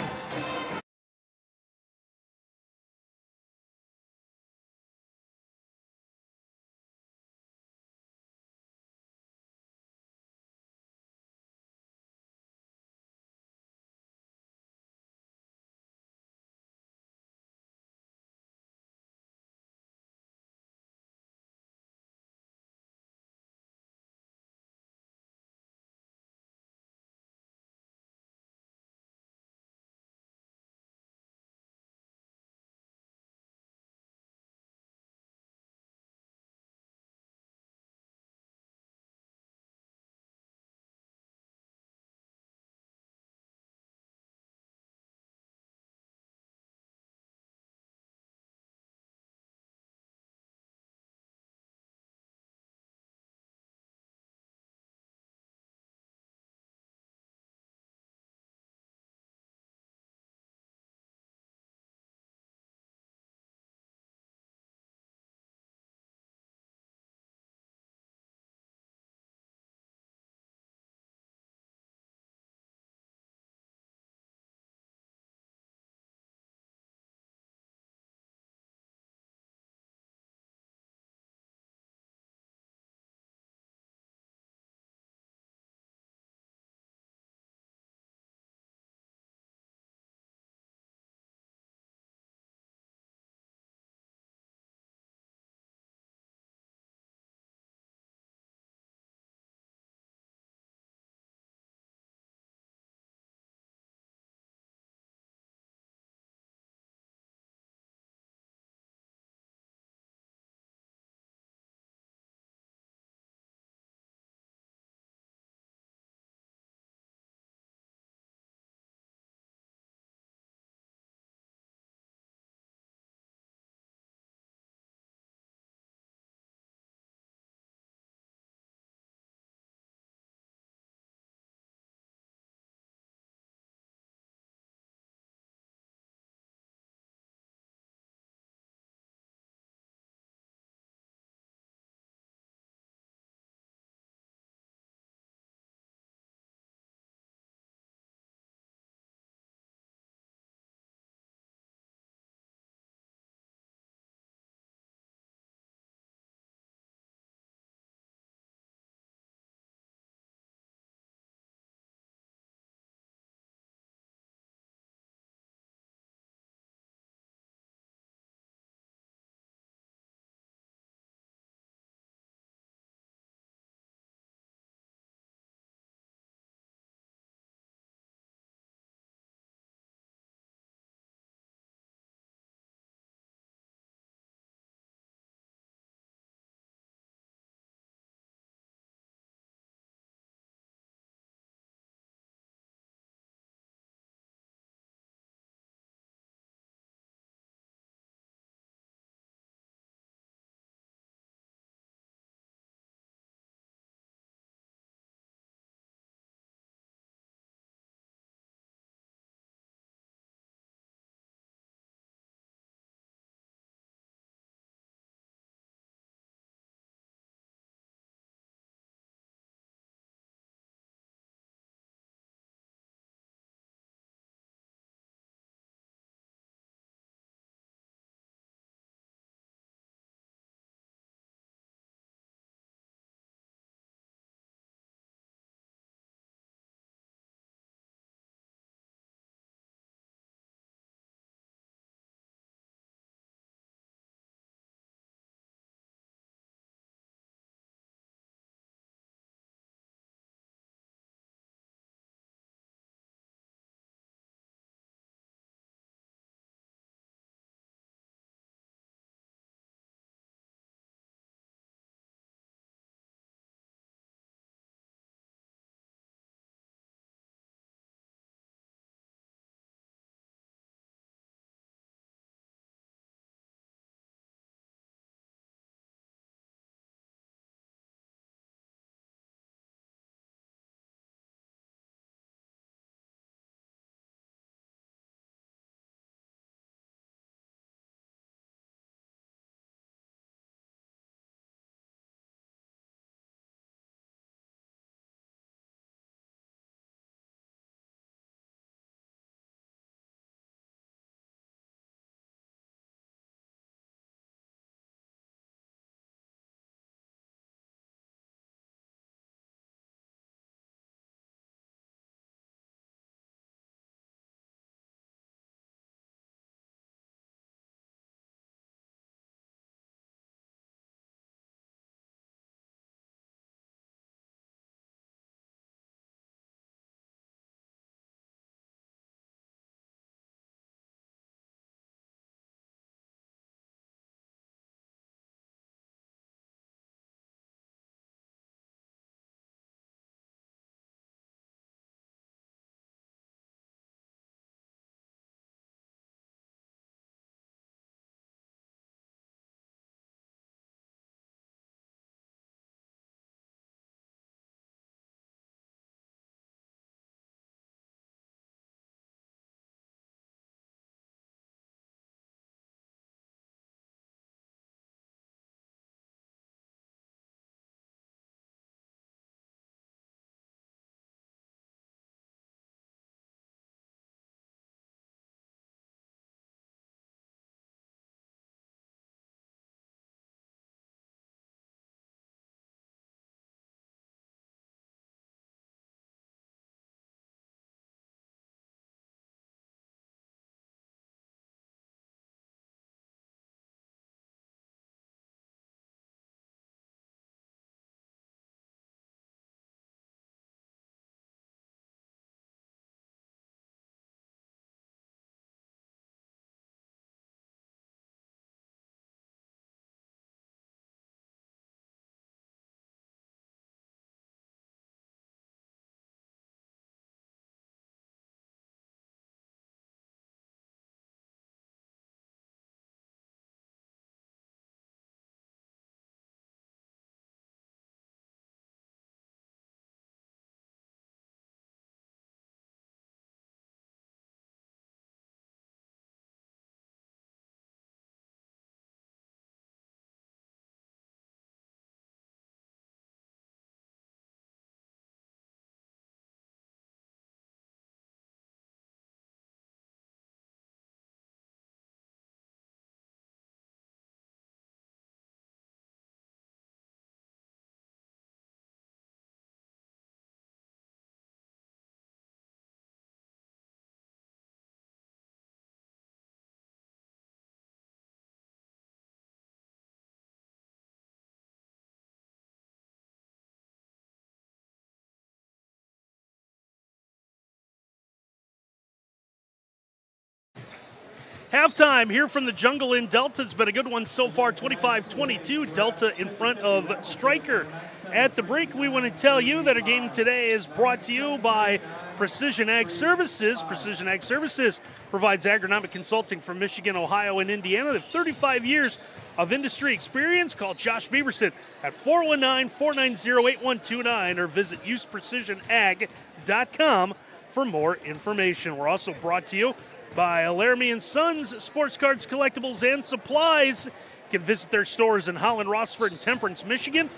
Halftime here from the Jungle in Delta. It's been a good one so far, 25-22. Delta in front of Stryker. At the break, we want to tell you that our game today is brought to you by Precision Ag Services. Precision Ag Services provides agronomic consulting from Michigan, Ohio, and Indiana. They have 35 years of industry experience. Call Josh Beaverson at 419-490-8129 or visit useprecisionag.com for more information. We're also brought to you by Laramie & Sons Sports Cards, Collectibles, and Supplies. You can visit their stores in Holland, Rossford, and Temperance, Michigan.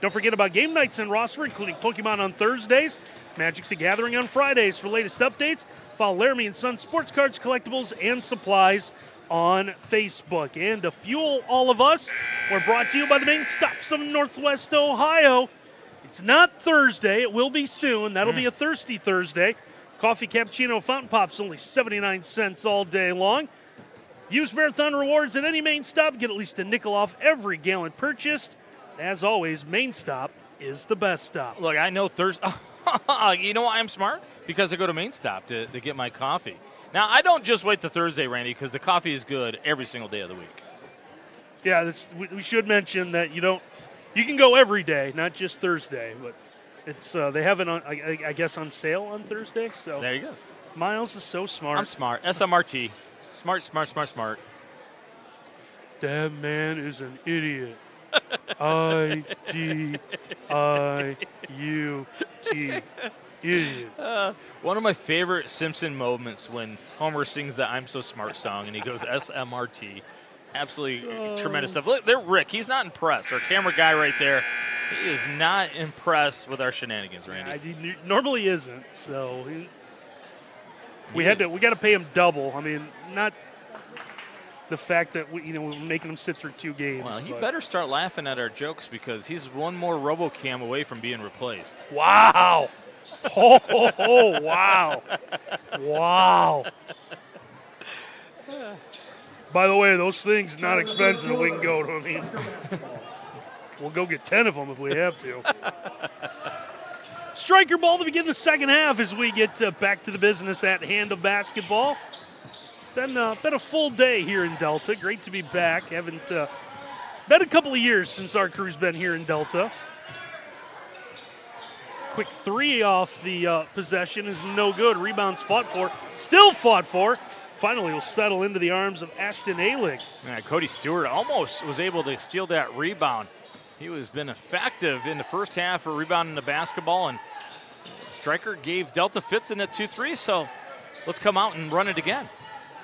Don't forget about game nights in Rossford, including Pokemon on Thursdays, Magic the Gathering on Fridays. For latest updates, follow Laramie & Sons Sports Cards, Collectibles, and Supplies on Facebook. And to fuel all of us, we're brought to you by the main stops of Northwest Ohio. It's not Thursday. It will be soon. That'll be a thirsty Thursday. Coffee, cappuccino, fountain pops, only 79 cents all day long. Use Marathon Rewards at any main stop. Get at least a nickel off every gallon purchased. As always, main stop is the best stop.
Look, I know Thursday. You know why I'm smart? Because I go to Main Stop to get my coffee. Now, I don't just wait till Thursday, Randy, because the coffee is good every single day of the week.
Yeah, we should mention that you can go every day, not just Thursday, but it's they have it on, I guess, on sale on Thursday. So
there you go.
Miles is so smart.
I'm smart. SMRT. Smart, smart, smart, smart.
That man is an idiot. I-D-I-U-T. Idiot.
One of my favorite Simpson moments when Homer sings the I'm So Smart song and he goes SMRT. Absolutely tremendous stuff. Look, there, Rick, he's not impressed. Our camera guy right there, he is not impressed with our shenanigans, Randy.
He normally isn't, so we got to pay him double. I mean, not the fact that we're making him sit through 2 games.
Well, he better start laughing at our jokes because he's one more RoboCam away from being replaced.
Wow. Oh, wow. Wow. By the way, those things not expensive. We can go to them. We'll go get 10 of them if we have to. Stryker ball to begin the second half as we get back to the business at hand of basketball. Been a full day here in Delta. Great to be back. Haven't been a couple of years since our crew's been here in Delta. Quick 3 off the possession is no good. Rebounds fought for. Still fought for. Finally will settle into the arms of Ashton Alick.
Yeah, Cody Stewart almost was able to steal that rebound. He was been effective in the first half for rebounding the basketball, and Stryker gave Delta fits in at 2-3, so let's come out and run it again.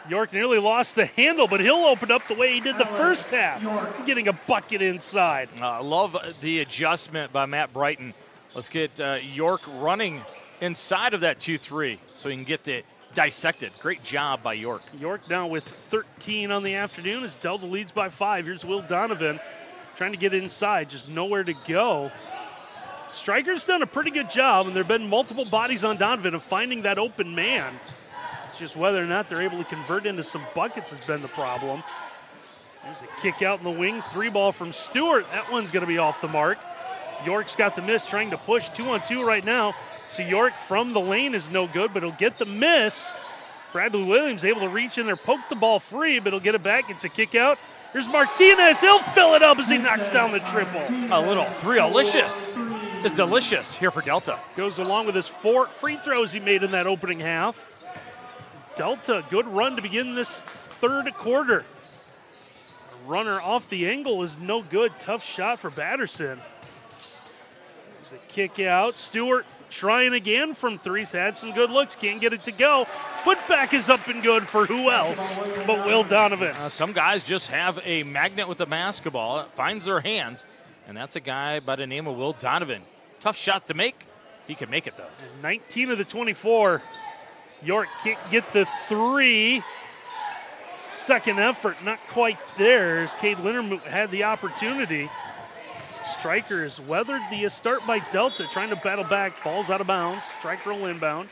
York nearly lost the handle, but he'll open up the way he did the first half, getting a bucket inside.
I love the adjustment by Matt Brighton. Let's get York running inside of that 2-3 so he can get it dissected. Great job by York.
York now with 13 on the afternoon as Delta leads by 5. Here's Will Donovan trying to get inside, just nowhere to go. Stryker's done a pretty good job, and there have been multiple bodies on Donovan of finding that open man. It's just whether or not they're able to convert into some buckets has been the problem. There's a kick out in the wing, 3 ball from Stewart. That one's going to be off the mark. York's got the miss, trying to push 2-on-2 right now. So York from the lane is no good, but he'll get the miss. Bradley Williams able to reach in there, poke the ball free, but he'll get it back. It's a kick out. Here's Martinez. He'll fill it up as he knocks down the triple.
A little three-alicious. Just delicious here for Delta.
Goes along with his 4 free throws he made in that opening half. Delta, good run to begin this third quarter. A runner off the angle is no good. Tough shot for Batterson. There's a kick out. Stewart trying again from 3. He's had some good looks. Can't get it to go. Putback is up and good for who else but Will Donovan.
Some guys just have a magnet with the basketball. It finds their hands, and that's a guy by the name of Will Donovan. Tough shot to make. He can make it, though.
And 19 of the 24. York can't get the 3. Second effort, not quite there as Cade Lindermoot had the opportunity. Stryker has weathered the start by Delta, trying to battle back. Ball's out of bounds. Stryker will inbound.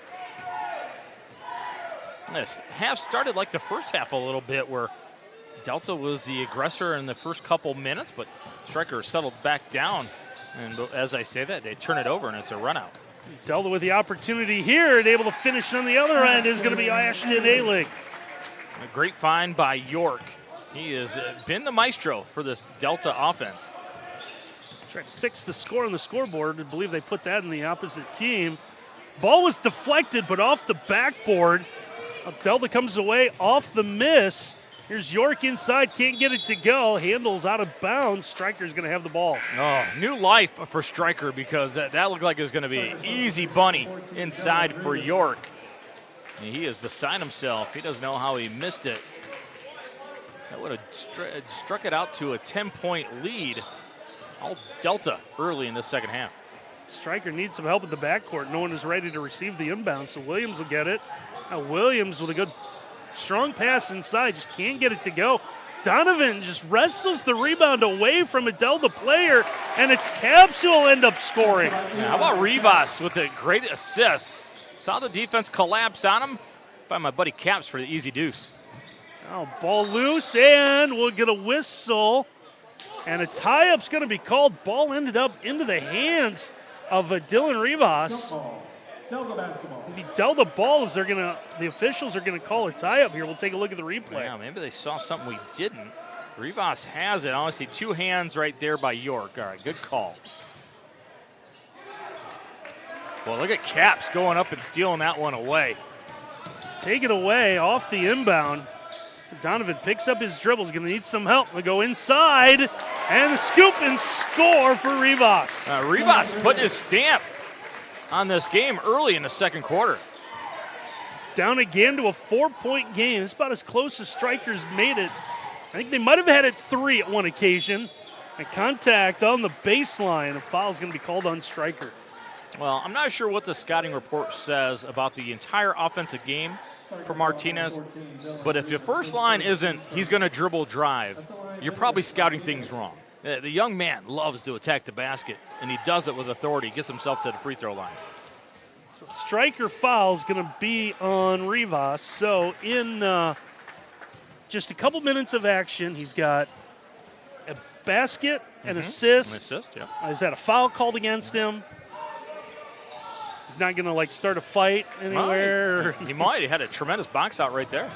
This half started like the first half a little bit, where Delta was the aggressor in the first couple minutes, but Stryker settled back down. And as I say that, they turn it over, and it's a run out.
Delta with the opportunity here and able to finish on the other end is going to be Ashton Alick.
A great find by York. He has been the maestro for this Delta offense.
Trying to fix the score on the scoreboard. I believe they put that in the opposite team. Ball was deflected, but off the backboard. Delta comes away off the miss. Here's York inside, can't get it to go. Handles out of bounds. Stryker's going to have the ball.
Oh, new life for Stryker because that looked like it was going to be easy bunny inside for York. And he is beside himself. He doesn't know how he missed it. That would have struck it out to a 10-point lead. All Delta early in the second half.
Stryker needs some help in the backcourt. No one is ready to receive the inbound, so Williams will get it. Now Williams with a good, strong pass inside, just can't get it to go. Donovan just wrestles the rebound away from a Delta player, and it's Caps who will end up scoring.
Now, how about Rivas with a great assist? Saw the defense collapse on him. Find my buddy Caps for the easy deuce.
Now ball loose, and we'll get a whistle. And a tie-up's going to be called. Ball ended up into the hands of Dylan Rivas.
Delta basketball.
If he dealt the ball, the officials are going to call a tie-up here. We'll take a look at the replay.
Yeah, maybe they saw something we didn't. Rivas has it. Honestly, two hands right there by York. All right, good call. Well, look at Caps going up and stealing that one away.
Take it away off the inbound. Donovan picks up his dribble. He's going to need some help. They go inside, and the scoop and score for Rivas.
Rivas put his stamp on this game early in the second quarter.
Down again to a 4-point game. It's about as close as Stryker's made it. I think they might have had it 3 at one occasion. And contact on the baseline. A foul is going to be called on Stryker.
Well, I'm not sure what the scouting report says about the entire offensive game for Martinez, but if your first line isn't he's going to dribble drive, you're probably scouting things wrong. The young man loves to attack the basket, and he does it with authority. Gets himself to the free throw line.
So Stryker foul is going to be on Rivas. So in just a couple minutes of action, he's got a basket, an assist.
An assist, yeah.
He's had a foul called against him. He's not going to start a fight anywhere.
He might. He had a tremendous box out right there.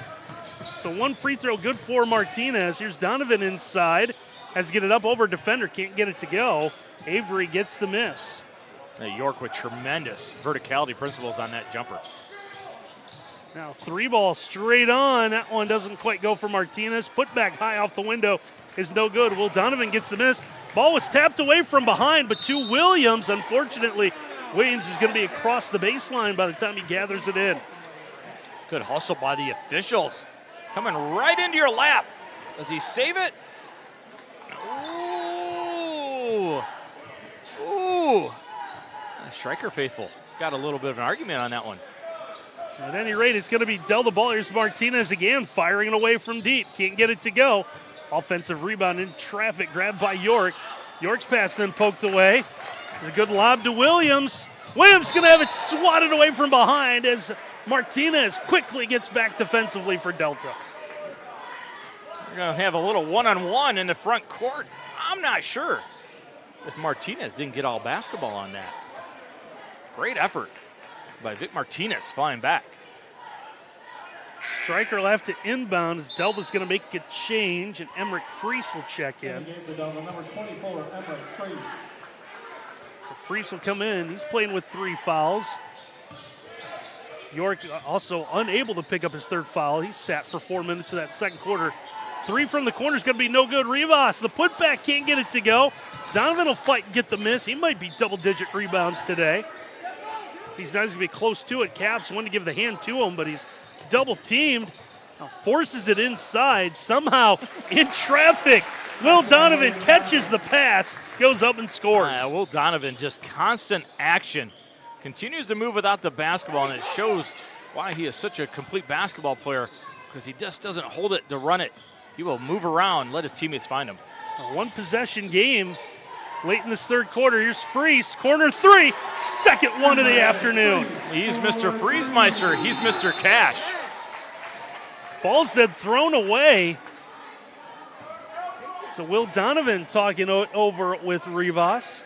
So one free throw good for Martinez. Here's Donovan inside. Has to get it up over defender. Can't get it to go. Avery gets the miss.
York with tremendous verticality principles on that jumper.
Now 3-ball straight on. That one doesn't quite go for Martinez. Put back high off the window is no good. Will Donovan gets the miss. Ball was tapped away from behind, but to Williams, unfortunately. Williams is going to be across the baseline by the time he gathers it in.
Good hustle by the officials. Coming right into your lap. Does he save it? Ooh. Ooh. Stryker faithful got a little bit of an argument on that one.
At any rate, it's going to be Delta ball. Here's Martinez again, firing it away from deep. Can't get it to go. Offensive rebound in traffic, grabbed by York. York's pass then poked away. There's a good lob to Williams. Williams going to have it swatted away from behind as Martinez quickly gets back defensively for Delta.
We're going to have a little one-on-one in the front court. I'm not sure if Martinez didn't get all basketball on that. Great effort by Vic Martinez flying back.
Stryker will have to inbound as Delta's going to make a change, and Emmerich Freese will check in.
Number 24, Emmerich Freese.
So Freese will come in. He's playing with 3 fouls. York also unable to pick up his 3rd foul. He sat for 4 minutes of that second quarter. 3 from the corner is going to be no good. Rivas, the putback, can't get it to go. Donovan will fight and get the miss. He might be double-digit rebounds today. He's not going to be close to it. Caps wanted to give the hand to him, but he's double-teamed. Now forces it inside. Somehow, in traffic, Will Donovan catches the pass, goes up and scores.
Will Donovan, just constant action. Continues to move without the basketball, and it shows why he is such a complete basketball player, because he just doesn't hold it to run it. He will move around, let his teammates find him.
A one-possession game late in this 3rd quarter. Here's Freese, corner 3, second one of the afternoon.
He's Mr. Friesmeister. He's Mr. Cash.
Ball's then thrown away. So Will Donovan talking over with Rivas.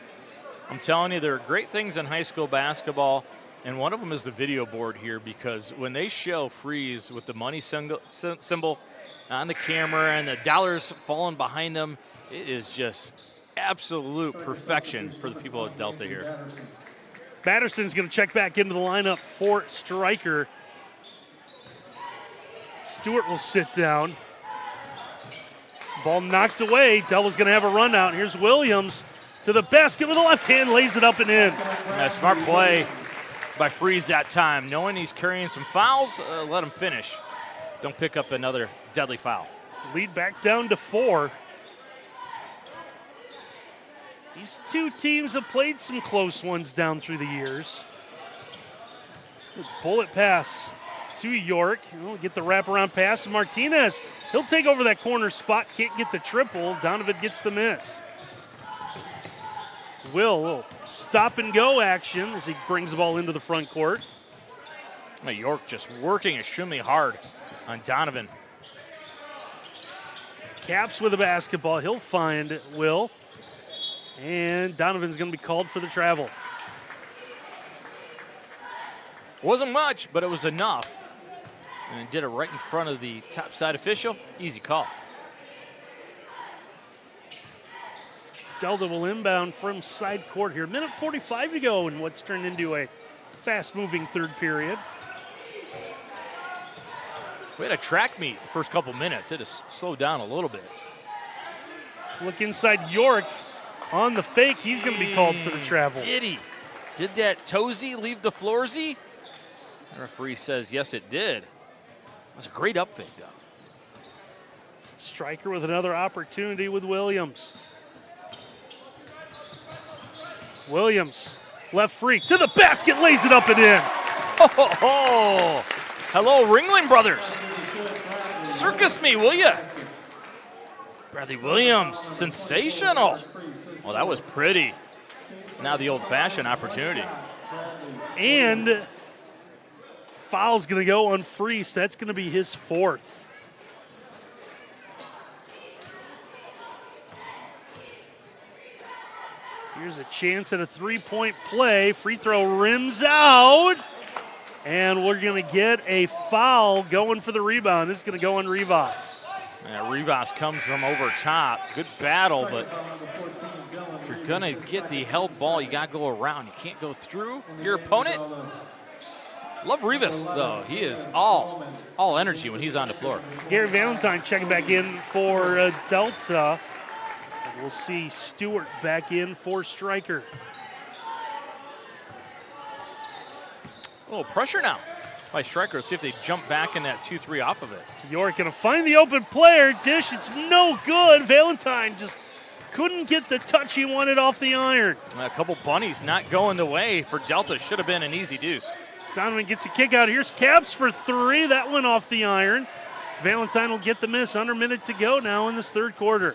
I'm telling you, there are great things in high school basketball And one of them is the video board here, because when they show freeze with the money symbol on the camera and the dollars falling behind them, it is just absolute perfection for the people at Delta here.
Batterson's going to check back into the lineup for Stryker. Stewart will sit down. Ball knocked away. Delta's going to have a run out. Here's Williams to the basket with the left hand, lays it up and in.
Yeah, smart play by Freeze that time. Knowing he's carrying some fouls, let him finish. Don't pick up another deadly foul.
Lead back down to 4. These two teams have played some close ones down through the years. Good bullet pass to York. He'll get the wraparound pass to Martinez. He'll take over that corner spot. Can't get the triple. Donovan gets the miss. Will stop and go action as he brings the ball into the front court.
York just working extremely hard on Donovan.
Caps with the basketball. He'll find Will. And Donovan's going to be called for the travel.
Wasn't much, but it was enough. And he did it right in front of the topside official. Easy call.
Delta will inbound from side court here. Minute 45 to go in what's turned into a fast-moving third period.
We had a track meet the first couple minutes. It has slowed down a little bit.
Look inside York on the fake. He's going to be called for the travel.
Did he? Did that toesy leave the floorsy? The referee says yes, it did. It was a great up fake, though.
Stryker with another opportunity with Williams. Williams, left free, to the basket, lays it up and in.
Oh, hello, Ringling Brothers. Circus me, will ya? Bradley Williams, sensational. Well, that was pretty. Now the old-fashioned opportunity.
And foul's going to go on Freese. That's going to be his 4th. Here's a chance at a three-point play. Free throw rims out. And we're going to get a foul going for the rebound. This is going to go on Rivas.
Yeah, Rivas comes from over top. Good battle, but if you're going to get the held ball, you got to go around. You can't go through your opponent. Love Rivas, though. He is all energy when he's on the floor.
Gary Valentine checking back in for Delta. We'll see Stewart back in for Stryker.
A little pressure now by Stryker. See if they jump back in that 2-3 off of it.
York going to find the open player. Dish, it's no good. Valentine just couldn't get the touch he wanted off the iron.
A couple bunnies not going the way for Delta. Should have been an easy deuce.
Donovan gets a kick out. Here's Caps for 3. That went off the iron. Valentine will get the miss. Under a minute to go now in this third quarter.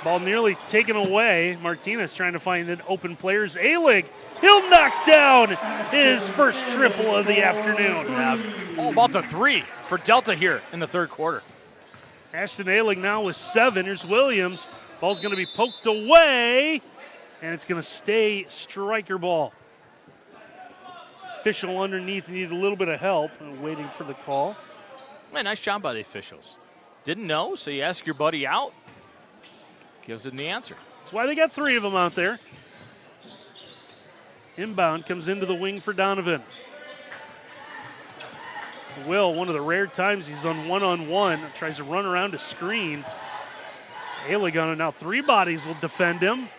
Ball nearly taken away. Martinez trying to find an open players. A-Lig, he'll knock down his first triple of the afternoon.
Yeah, all about the 3 for Delta here in the third quarter.
Ashton A-Lig now with 7. Here's Williams. Ball's going to be poked away, and it's going to stay Stryker ball. Official underneath needed a little bit of help, waiting for the call.
Hey, nice job by the officials. Didn't know, so you ask your buddy out. Gives him the answer.
That's why they got 3 of them out there. Inbound comes into the wing for Donovan. Will, one of the rare times he's on one-on-one, tries to run around a screen. A-Lig on it now. 3 bodies will defend him.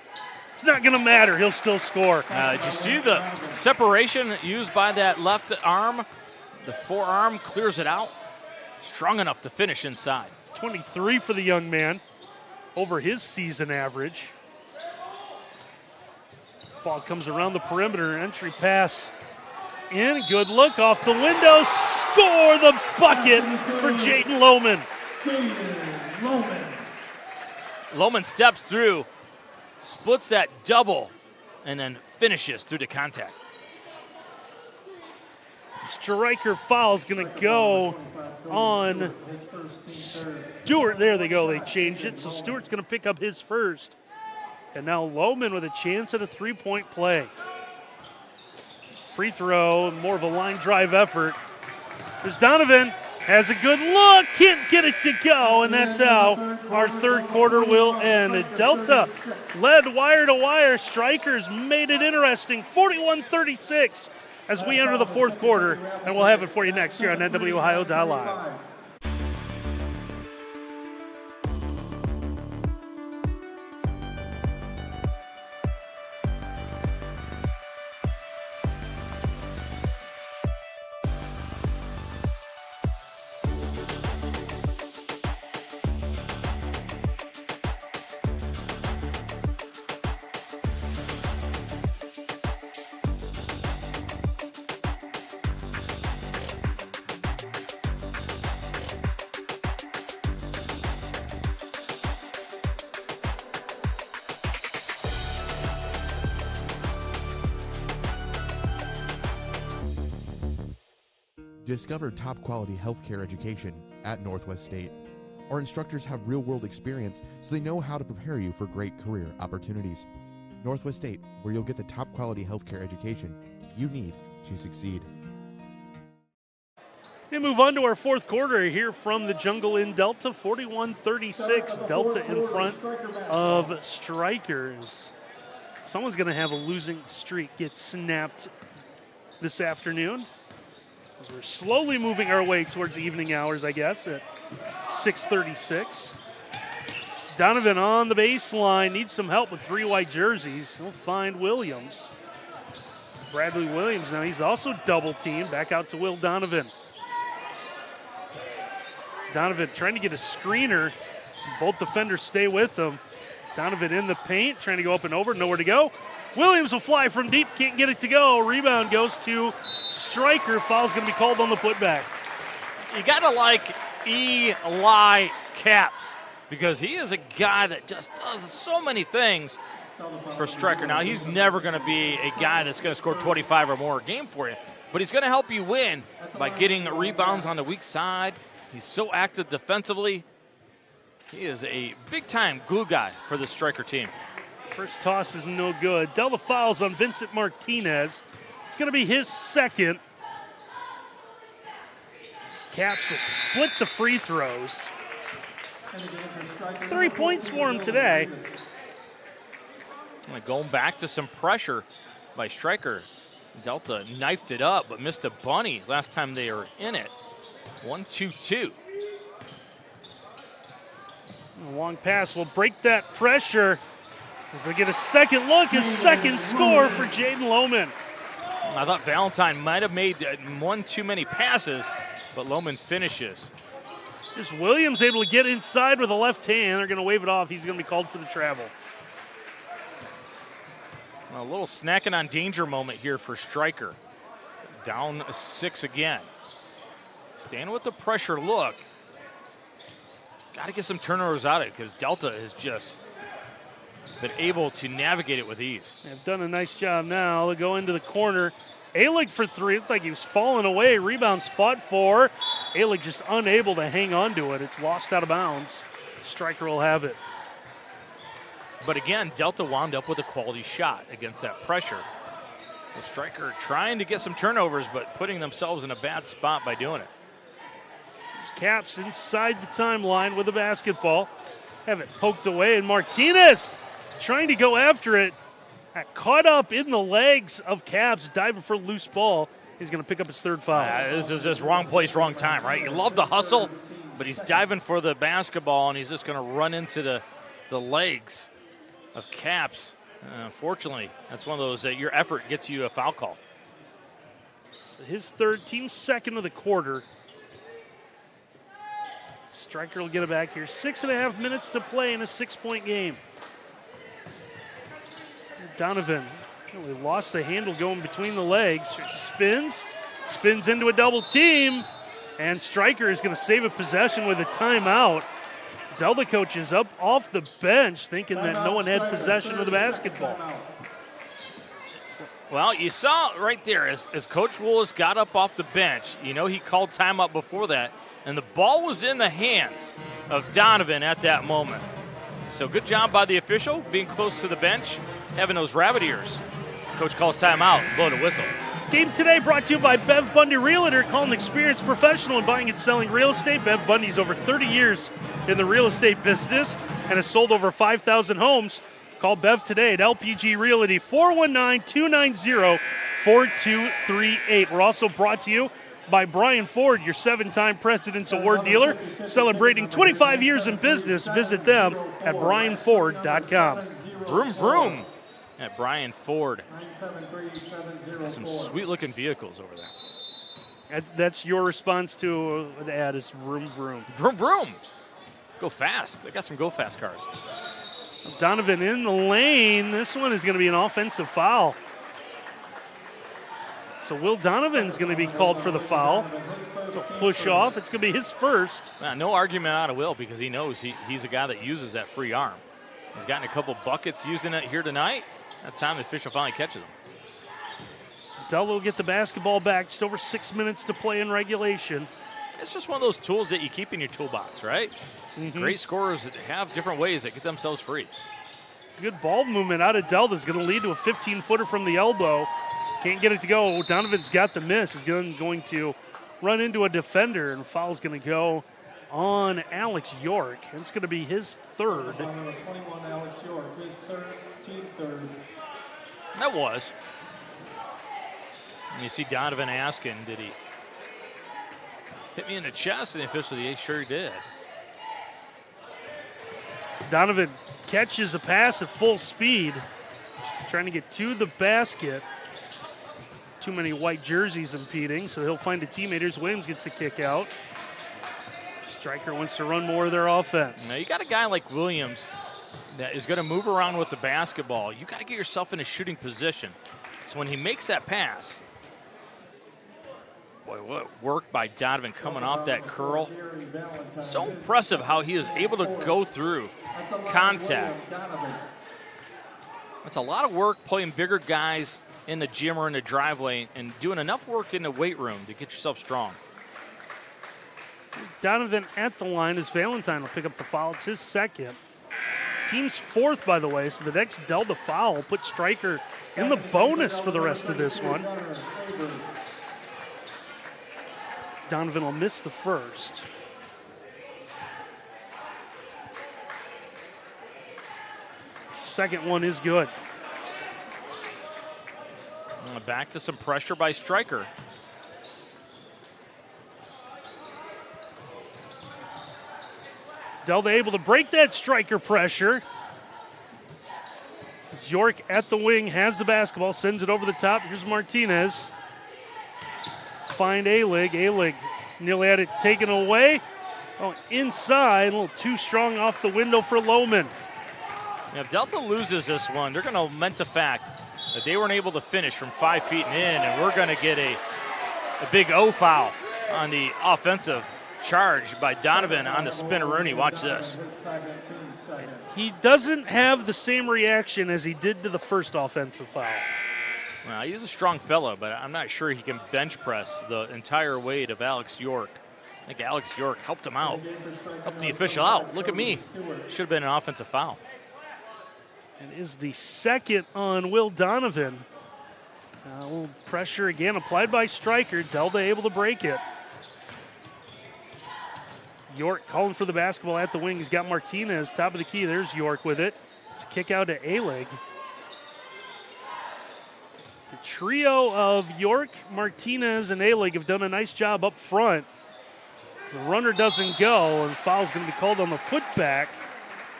It's not going to matter. He'll still score.
Did you see the separation used by that left arm? The forearm clears it out. Strong enough to finish inside.
It's 23 for the young man, over his season average. Ball comes around the perimeter. Entry pass in. Good look off the window. Score the bucket for Jaden Lohman.
Lohman steps through, splits that double, and then finishes through the contact.
Stryker foul is going to go on Stewart. There they go. They changed it. So Stewart's going to pick up his first. And now Lohman with a chance at a three-point play. Free throw, more of a line drive effort. There's Donovan, has a good look, can't get it to go, and that's how our third quarter will end. Delta led wire to wire. Strikers made it interesting, 41-36 as we enter the fourth quarter, and we'll have it for you next year on NWOhio.live.
Discover top-quality healthcare education at Northwest State. Our instructors have real-world experience, so they know how to prepare you for great career opportunities. Northwest State, where you'll get the top-quality healthcare education you need to succeed.
We move on to our fourth quarter here from the Jungle in Delta, 41-36. Delta in front of Strikers. Someone's going to have a losing streak get snapped this afternoon, as we're slowly moving our way towards the evening hours, I guess, at 6:36. Donovan on the baseline, needs some help with three white jerseys. He'll find Williams. Bradley Williams now, he's also double teamed. Back out to Will Donovan. Donovan trying to get a screener. Both defenders stay with him. Donovan in the paint, trying to go up and over, nowhere to go. Williams will fly from deep, can't get it to go. Rebound goes to Stryker. Foul's going to be called on the putback.
You got to like Eli Capps, because he is a guy that just does so many things for Stryker. Now, he's never going to be a guy that's going to score 25 or more a game for you, but he's going to help you win by getting rebounds on the weak side. He's so active defensively. He is a big-time glue guy for the Stryker team.
First toss is no good. Delta fouls on Vincent Martinez. It's going to be his second. Caps will split the free throws. It's 3 points for him today.
Going back to some pressure by Stryker. Delta knifed it up, but missed a bunny last time they were in it. 1-2-2.
A long pass will break that pressure as they get a second look, his second score for Jaden Lohman.
I thought Valentine might have made one too many passes, but Lohman finishes.
Just Williams able to get inside with a left hand. They're going to wave it off. He's going to be called for the travel.
A little snacking on danger moment here for Stryker. Down 6 again. Staying with the pressure look. Got to get some turnovers out of it, because Delta has just been able to navigate it with ease.
They've done a nice job now. They'll go into the corner. Alick for three. Looked like he was falling away. Rebounds fought for. Alick just unable to hang on to it. It's lost out of bounds. Stryker will have it.
But again, Delta wound up with a quality shot against that pressure. So Stryker trying to get some turnovers, but putting themselves in a bad spot by doing it.
There's Caps inside the timeline with the basketball. Have it poked away, and Martinez trying to go after it. Caught up in the legs of Caps, diving for a loose ball. He's going to pick up his third foul.
This is just wrong place, wrong time, right? You love the hustle, but he's diving for the basketball, and he's just going to run into the legs of Caps. Unfortunately, that's one of those that your effort gets you a foul call.
So his third, team's second of the quarter. Stryker will get it back here. 6.5 minutes to play in a 6-point game. Donovan really lost the handle going between the legs. Spins into a double team, and Stryker is going to save a possession with a timeout. Delta coach is up off the bench thinking that no one had possession of the basketball.
Well, you saw right there as Coach Willis got up off the bench, you know he called timeout before that, and the ball was in the hands of Donovan at that moment. So good job by the official, being close to the bench, having those rabbit ears. Coach calls timeout, blow the whistle.
Game today brought to you by Bev Bundy Realtor. Call an experienced professional in buying and selling real estate. Bev Bundy's over 30 years in the real estate business and has sold over 5,000 homes. Call Bev today at LPG Realty, 419-290-4238. We're also brought to you by Brian Ford, your 7-time President's Award dealer, celebrating 25 years in business. Visit them at brianford.com.
Vroom, vroom at Brian Ford. Got some sweet-looking vehicles over there.
That's your response to the ad is vroom, vroom.
Vroom, vroom. Go fast. I got some go fast cars.
Donovan in the lane. This one is going to be an offensive foul. So Will Donovan's going to be called for the foul. He'll push off. It's going to be his first.
No argument out of Will because he knows he's a guy that uses that free arm. He's gotten a couple buckets using it here tonight. That time the official finally catches him.
Delta will get the basketball back. Just over 6 minutes to play in regulation.
It's just one of those tools that you keep in your toolbox, right? Mm-hmm. Great scorers have different ways that get themselves free.
Good ball movement out of Delta is going to lead to a 15-footer from the elbow. Can't get it to go. Donovan's got the miss. He's going to run into a defender, and foul's going to go on Alex York. It's going to be his third.
Number 21, Alex York, his team third.
That was. And you see Donovan asking, did he hit me in the chest? And the official, yeah, sure he did.
Donovan catches a pass at full speed, trying to get to the basket. Too many white jerseys impeding, so he'll find a teammate. Here's Williams, gets the kick out. Stryker wants to run more of their offense.
Now you got a guy like Williams that is going to move around with the basketball. You got to get yourself in a shooting position. So when he makes that pass, boy, what work by Donovan coming off that curl. So impressive how he is able to go through contact. That's a lot of work playing bigger guys in the gym or in the driveway and doing enough work in the weight room to get yourself strong.
Donovan at the line as Valentine will pick up the foul. It's his second. Team's fourth, by the way, so the next Delta foul will put Stryker in the bonus for the rest of this one. Donovan will miss the first. Second one is good.
Back to some pressure by Stryker.
Delta able to break that Stryker pressure. York at the wing has the basketball, sends it over the top. Here's Martinez. Find A-Lig. A-Lig nearly had it taken away. Oh, inside, a little too strong off the window for Lohman.
Now, if Delta loses this one, they're going to lament the fact that they weren't able to finish from 5 feet and in, and we're going to get a big O foul on the offensive charge by Donovan on the spin-a-rooney. Watch this.
He doesn't have the same reaction as he did to the first offensive foul.
Well, he's a strong fellow, but I'm not sure he can bench press the entire weight of Alex York. I think Alex York helped him out, helped the official out. Look at me. Should have been an offensive foul.
And is the second on Will Donovan. A little pressure again applied by Stryker. Delta able to break it. York calling for the basketball at the wing. He's got Martinez, top of the key. There's York with it. It's a kick out to A-Lig. The trio of York, Martinez, and A-Lig have done a nice job up front. The runner doesn't go, and foul's going to be called on the putback.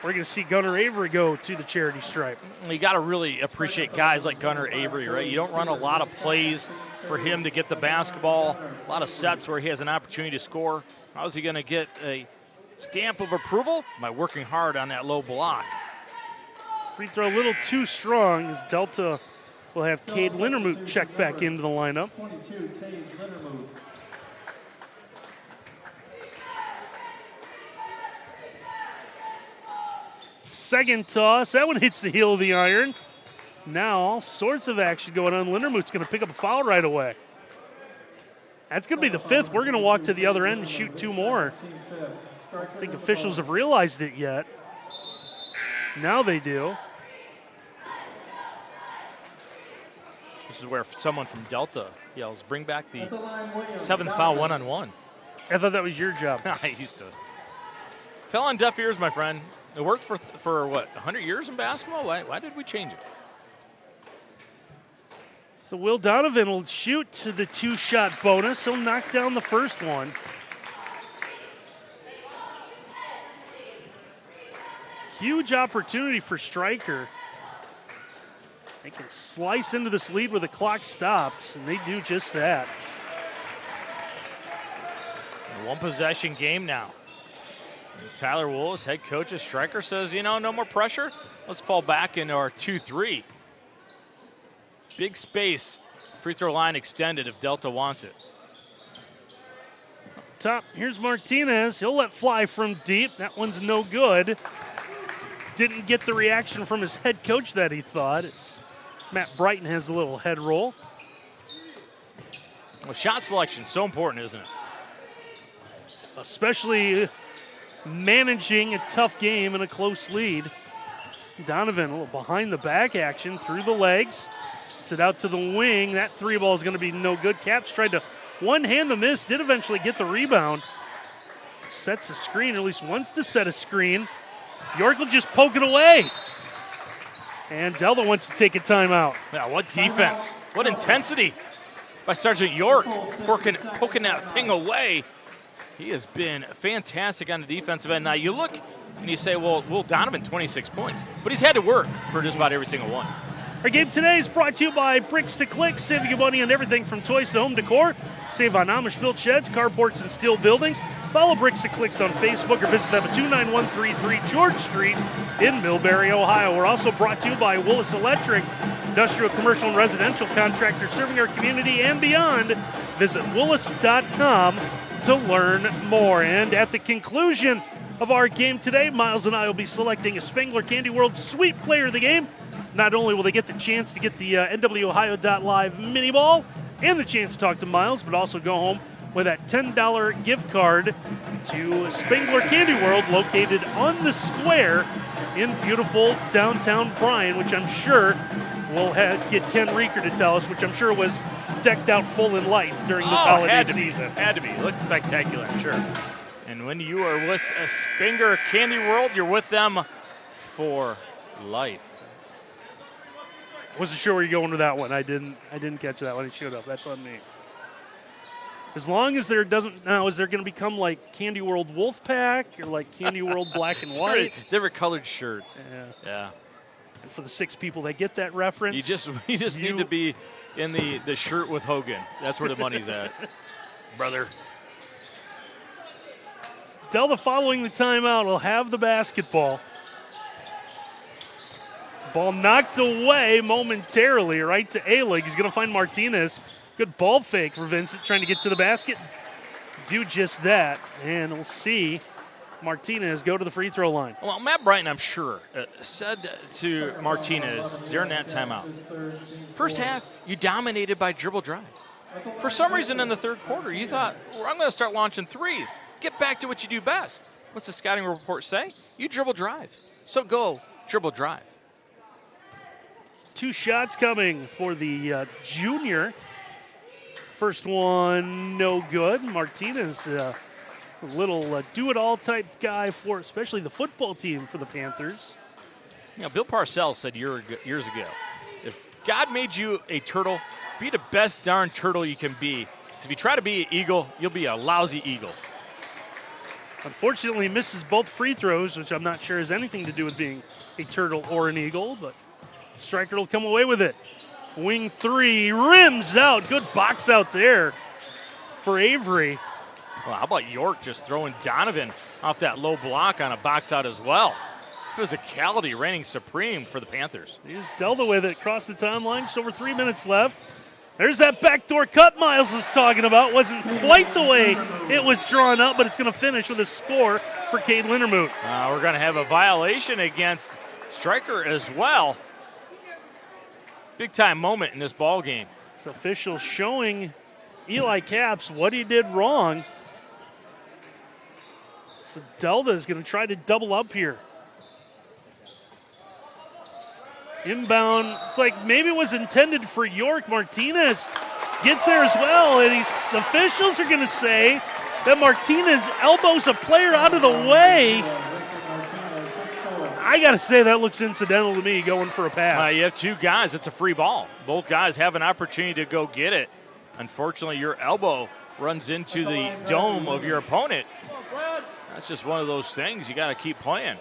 We're going to see Gunnar Avery go to the charity stripe.
You got to really appreciate guys like Gunnar Avery, right? You don't run a lot of plays for him to get the basketball, a lot of sets where he has an opportunity to score. How's he going to get a stamp of approval? By working hard on that low block.
Free throw a little too strong as Delta will have Cade Lindermuth check back into the lineup.
22, Cade Lindermuth.
Second toss, that one hits the heel of the iron. Now all sorts of action going on. Lindermuth's going to pick up a foul right away. That's going to be the fifth. We're going to walk to the other end and shoot two more. I don't think officials have realized it yet. Now they do.
This is where someone from Delta yells, bring back the 7th foul one-on-one.
I thought that was your job.
I used to. Fell on deaf ears, my friend. It worked for what, 100 years in basketball? Why did we change it?
So Will Donovan will shoot to the 2-shot bonus. He'll knock down the first one. Huge opportunity for Stryker. They can slice into this lead with the clock stopped, and they do just that.
A one-possession game now. And Tyler Willis, head coach of Stryker, says, no more pressure. Let's fall back into our 2-3. Big space. Free throw line extended if Delta wants it.
Top, here's Martinez. He'll let fly from deep. That one's no good. Didn't get the reaction from his head coach that he thought. Matt Brighton has a little head roll.
Well, shot selection, so important, isn't it?
Especially managing a tough game and a close lead. Donovan, a little behind the back action, through the legs. Gets it out to the wing. That 3 ball is going to be no good. Caps tried to one-hand the miss, did eventually get the rebound. Sets a screen, or at least wants to set a screen. York will just poke it away. And Delta wants to take a timeout.
Yeah, what defense. What intensity by Sergeant York, poking that thing away. He has been fantastic on the defensive end. Now you look and you say, well, Will Donovan, 26 points. But he's had to work for just about every single one.
Our game today is brought to you by Bricks to Clicks, saving you money on everything from toys to home decor. Save on Amish-built sheds, carports, and steel buildings. Follow Bricks to Clicks on Facebook or visit them at 29133 George Street in Millbury, Ohio. We're also brought to you by Willis Electric, industrial, commercial, and residential contractor serving our community and beyond. Visit willis.com to learn more. And at the conclusion of our game today, Miles and I will be selecting a Spangler Candy World Sweet Player of the Game. Not only will they get the chance to get the NWOhio.live mini ball and the chance to talk to Miles, but also go home with that $10 gift card to Spangler Candy World, located on the square in beautiful downtown Bryan, which I'm sure we'll get Ken Reeker to tell us, which I'm sure was decked out full in lights during this holiday season.
Had to be. It looked spectacular, I'm sure. And when you are with a Spangler Candy World, you're with them for life.
Wasn't sure where you're going with that one. I didn't catch that one. It showed up. That's on me. As long as there doesn't now, is there going to become like Candy World Wolfpack or like Candy World Black and White?
Different colored shirts. Yeah.
And for the 6 people that get that reference,
you just need to be in the shirt with Hogan. That's where the money's at, brother.
Delta, following the timeout, will have the basketball. Ball knocked away momentarily right to A-Lig. He's going to find Martinez. Good ball fake for Vincent, trying to get to the basket. Do just that, and we'll see Martinez go to the free throw line.
Well, Matt Brighton, I'm sure, said to Martinez during that timeout, first half, you dominated by dribble drive. For some reason in the third quarter, you thought, well, I'm going to start launching threes. Get back to what you do best. What's the scouting report say? You dribble drive. So go dribble drive.
2 shots coming for the junior. First one, no good. Martinez, a little do-it-all type guy for especially the football team for the Panthers.
Bill Parcells said years ago, if God made you a turtle, be the best darn turtle you can be. Because if you try to be an eagle, you'll be a lousy eagle.
Unfortunately, misses both free throws, which I'm not sure has anything to do with being a turtle or an eagle, but Stryker will come away with it. Wing 3, rims out. Good box out there for Avery.
Well, how about York just throwing Donovan off that low block on a box out as well? Physicality reigning supreme for the Panthers.
Here's Delta with it across the timeline. Just over 3 minutes left. There's that backdoor cut Miles was talking about. Wasn't quite the way it was drawn up, but it's going to finish with a score for Cade Lindermoot.
We're going to have a violation against Stryker as well. Big-time moment in this ball game.
This official showing Eli Capps what he did wrong. So Delta is going to try to double up here. Inbound, like maybe it was intended for York. Martinez gets there as well, and the officials are going to say that Martinez elbows a player out of the way. I got to say that looks incidental to me, going for a pass.
You have two guys. It's a free ball. Both guys have an opportunity to go get it. Unfortunately, your elbow runs into the dome of your opponent. That's just one of those things. You got to keep playing.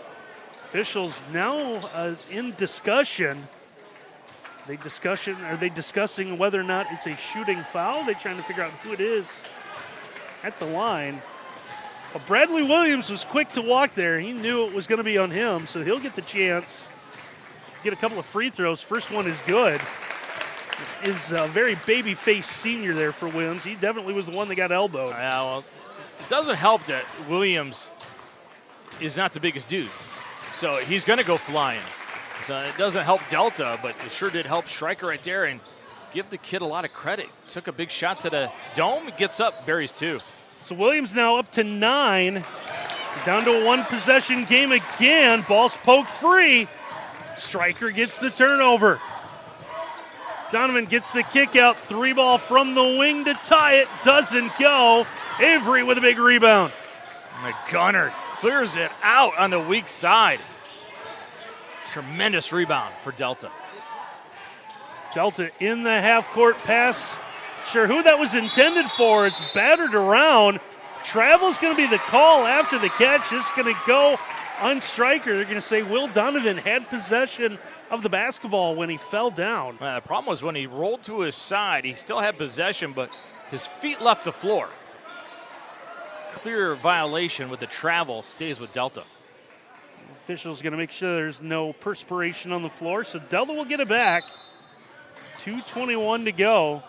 Officials now in discussion. Are they discussing whether or not it's a shooting foul? They're trying to figure out who it is at the line. Well, Bradley Williams was quick to walk there. He knew it was going to be on him, so he'll get the chance. Get a couple of free throws. First one is good. Is a very baby-faced senior there for Williams. He definitely was the one that got elbowed.
Yeah, well, it doesn't help that Williams is not the biggest dude. So he's going to go flying. So it doesn't help Delta, but it sure did help Stryker right there and give the kid a lot of credit. Took a big shot to the dome, gets up, buries two.
So Williams now up to 9. Down to a one-possession game again. Ball's poked free. Stryker gets the turnover. Donovan gets the kick out. 3-ball from the wing to tie it. Doesn't go. Avery with a big rebound.
And the gunner clears it out on the weak side. Tremendous rebound for Delta.
Delta in the half-court pass. Sure who that was intended for. It's battered around. Travel's going to be the call after the catch. This is going to go on Stryker. They're going to say Will Donovan had possession of the basketball when he fell down.
The problem was when he rolled to his side, he still had possession, but his feet left the floor. Clear violation with the travel, stays with Delta.
Officials going to make sure there's no perspiration on the floor, so Delta will get it back. 2:21 to go.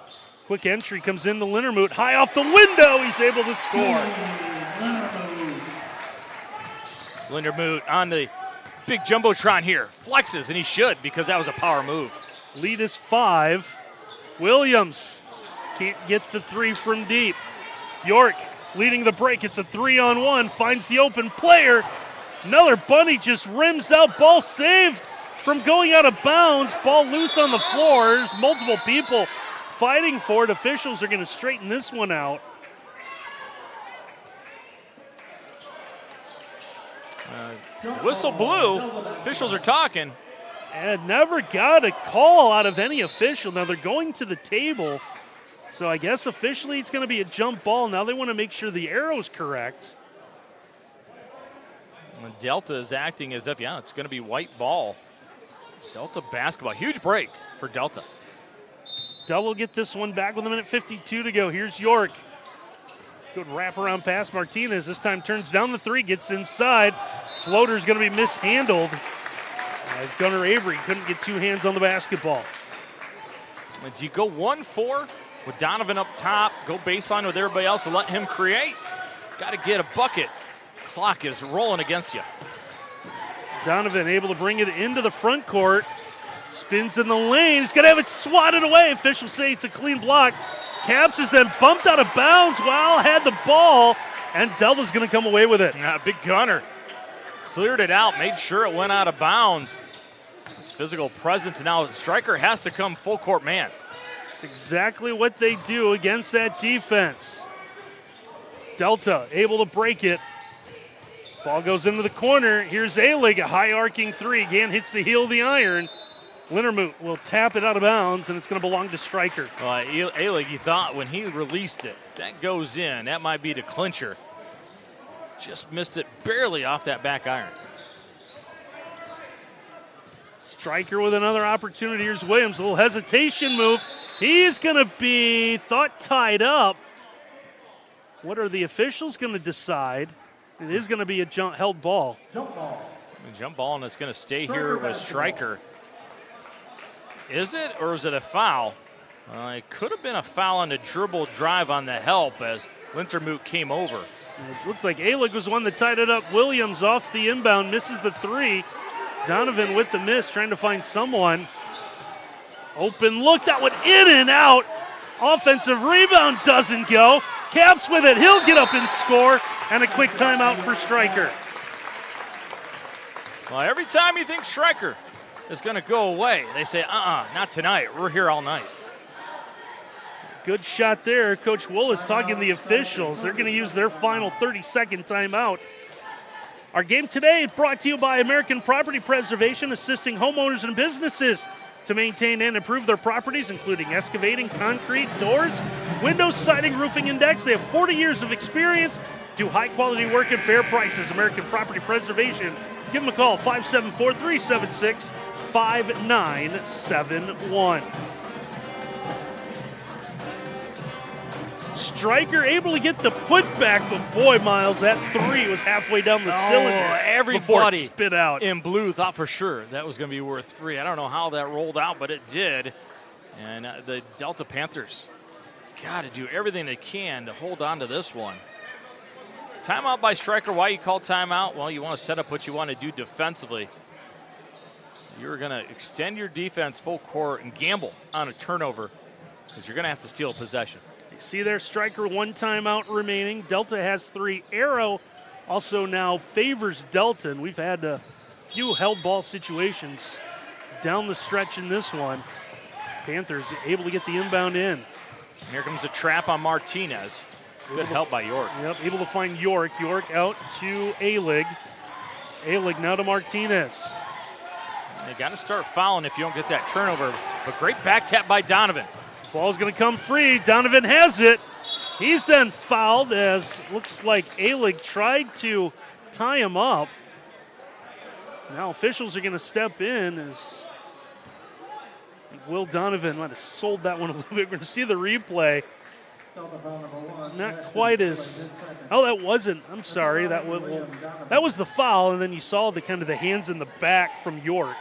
Quick entry comes in to Lindermoot. High off the window, he's able to score.
Lindermoot on the big jumbotron here. Flexes, and he should because that was a power move.
Lead is 5. Williams can't get the 3 from deep. York leading the break. It's a 3-on-1. Finds the open player. Another bunny just rims out. Ball saved from going out of bounds. Ball loose on the floor. There's multiple people fighting for it. Officials are going to straighten this one out.
Whistle blew. Officials are talking.
And never got a call out of any official. Now they're going to the table. So I guess officially it's going to be a jump ball. Now they want to make sure the arrow's correct.
And Delta is acting as if, it's going to be white ball. Delta basketball. Huge break for Delta.
Delta will get this one back with 1:52 to go. Here's York. Good wraparound pass. Martinez this time turns down the 3, gets inside. Floater's going to be mishandled as Gunnar Avery couldn't get 2 hands on the basketball.
And do you go 1-4 with Donovan up top, go baseline with everybody else and let him create? Got to get a bucket. Clock is rolling against you.
Donovan able to bring it into the front court. Spins in the lane. He's going to have it swatted away. Officials say it's a clean block. Caps is then bumped out of bounds while had the ball, and Delta's going to come away with it.
Big Gunner cleared it out, made sure it went out of bounds. His physical presence, now Stryker has to come full court man.
It's exactly what they do against that defense. Delta able to break it. Ball goes into the corner. Here's Alig, a high arcing 3. Again hits the heel of the iron. Lindermoot will tap it out of bounds, and it's going to belong to Stryker.
Alig, he thought when he released it, if that goes in, that might be the clincher. Just missed it barely off that back iron.
Stryker with another opportunity. Here's Williams, a little hesitation move. He's going to be tied up. What are the officials going to decide? It is going to be a held ball.
Jump ball.
Jump ball, and it's going to stay here with Stryker. Is it, or is it a foul? It could have been a foul on the dribble drive on the help as Lindermoot came over.
It looks like Alig was the one that tied it up. Williams off the inbound, misses the 3. Donovan with the miss, trying to find someone. Open look, that one in and out. Offensive rebound doesn't go. Caps with it, he'll get up and score, and a quick timeout for Stryker.
Well, every time you think Stryker is going to go away. They say, not tonight. We're here all night.
Good shot there. Coach Willis talking to the officials. They're going to use their final 30-second timeout. Our game today brought to you by American Property Preservation, assisting homeowners and businesses to maintain and improve their properties, including excavating, concrete, doors, windows, siding, roofing, and decks. They have 40 years of experience, do high-quality work at fair prices. American Property Preservation. Give them a call, 574-376-5971. Stryker able to get the putback, but boy, Miles, that three was halfway down the cylinder before it
Everybody
spit out.
in blue thought for sure that was going to be worth 3. I don't know how that rolled out, but it did. And the Delta Panthers got to do everything they can to hold on to this one. Timeout by Stryker. Why you call timeout? Well, you want to set up what you want to do defensively. You're going to extend your defense full court and gamble on a turnover because you're going to have to steal possession.
See there, Stryker, 1 timeout remaining. Delta has 3. Arrow also now favors Delta, and we've had a few held ball situations down the stretch in this one. Panthers able to get the inbound in.
And here comes a trap on Martinez. Good help by York.
Yep, able to find York. York out to A-Lig. A-Lig now to Martinez.
You got to start fouling if you don't get that turnover. But great back tap by Donovan.
Ball's going to come free. Donovan has it. He's then fouled as looks like A-Lig tried to tie him up. Now officials are going to step in as Will Donovan might have sold that one a little bit. We're going to see the replay. Not quite as. Oh, that wasn't. I'm sorry. That was the foul, and then you saw the kind of the hands in the back from York.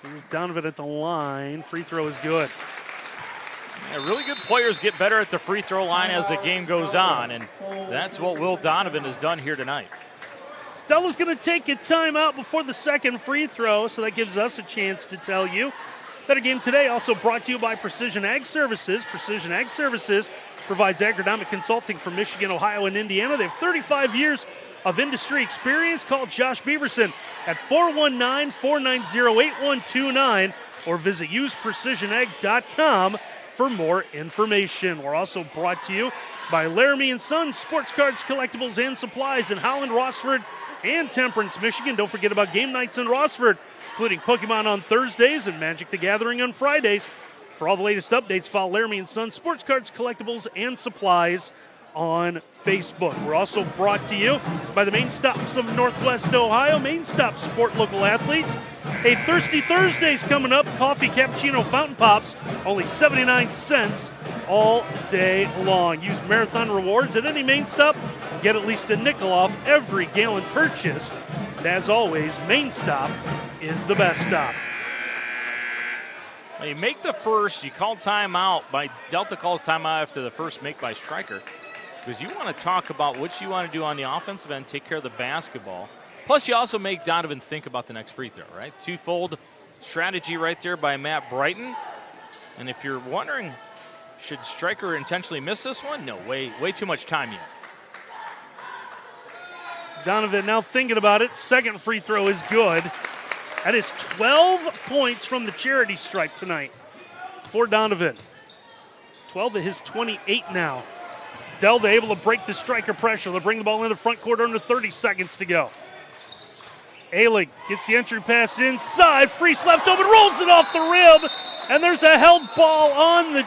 So here's Donovan at the line. Free throw is good.
Yeah, really good players get better at the free throw line as the game goes on, and that's what Will Donovan has done here tonight.
Stella's going to take a timeout before the second free throw, so that gives us a chance to tell you that our game today also brought to you by Precision Ag Services. Precision Ag Services provides agronomic consulting for Michigan, Ohio, and Indiana. They have 35 years of industry experience. Call Josh Beaverson at 419-490-8129 or visit useprecisionag.com for more information. We're also brought to you by Laramie & Sons, sports cards, collectibles, and supplies in Holland, Rossford, and Temperance, Michigan. Don't forget about game nights in Rossford, including Pokemon on Thursdays and Magic the Gathering on Fridays. For all the latest updates, follow Laramie & Sons, sports cards, collectibles, and supplies on Facebook. We're also brought to you by the Main Stops of Northwest Ohio. Main Stops support local athletes. Hey, Thirsty Thursday's coming up. Coffee, cappuccino, fountain pops, only 79 cents all day long. Use Marathon Rewards at any Main Stop. Get at least a nickel off every gallon purchased. And as always, Main Stop is the best stop.
Well, you make the first, you call timeout. Delta calls timeout after the first make by Stryker, because you want to talk about what you want to do on the offensive end, take care of the basketball. Plus, you also make Donovan think about the next free throw, right? Twofold strategy right there by Matt Brighton. And if you're wondering, should Stryker intentionally miss this one? No, way too much time yet.
Donovan now thinking about it. Second free throw is good. That is 12 points from the charity stripe tonight for Donovan. 12 of his 28 now. Delta able to break the Stryker pressure. They'll bring the ball in the front court under 30 seconds to go. A-Lig gets the entry pass inside. Freese left open, rolls it off the rim. And there's a held ball on the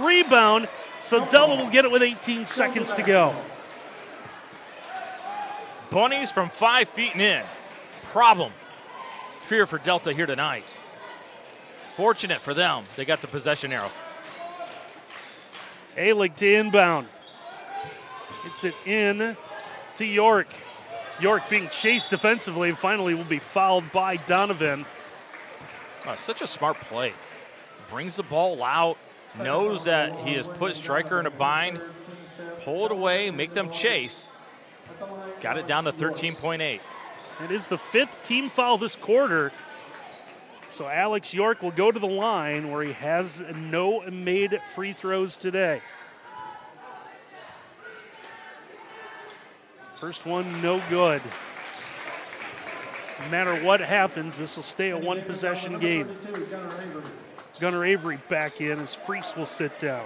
rebound. So Delta will get it with 18 seconds to go.
Bunnies from 5 feet and in. Problem. Fear for Delta here tonight. Fortunate for them, they got the possession arrow.
A-Lig to inbound. Gets it in to York. York being chased defensively and finally will be fouled by Donovan.
Oh, such a smart play. Brings the ball out, knows that he has put Stryker in a bind, pull it away, make them chase. Got it down to 13.8.
It is the 5th team foul this quarter. So Alex York will go to the line where he has no made free throws today. First one, no good. No matter what happens, this will stay a one-possession game. Gunnar Avery back in as Freese will sit down.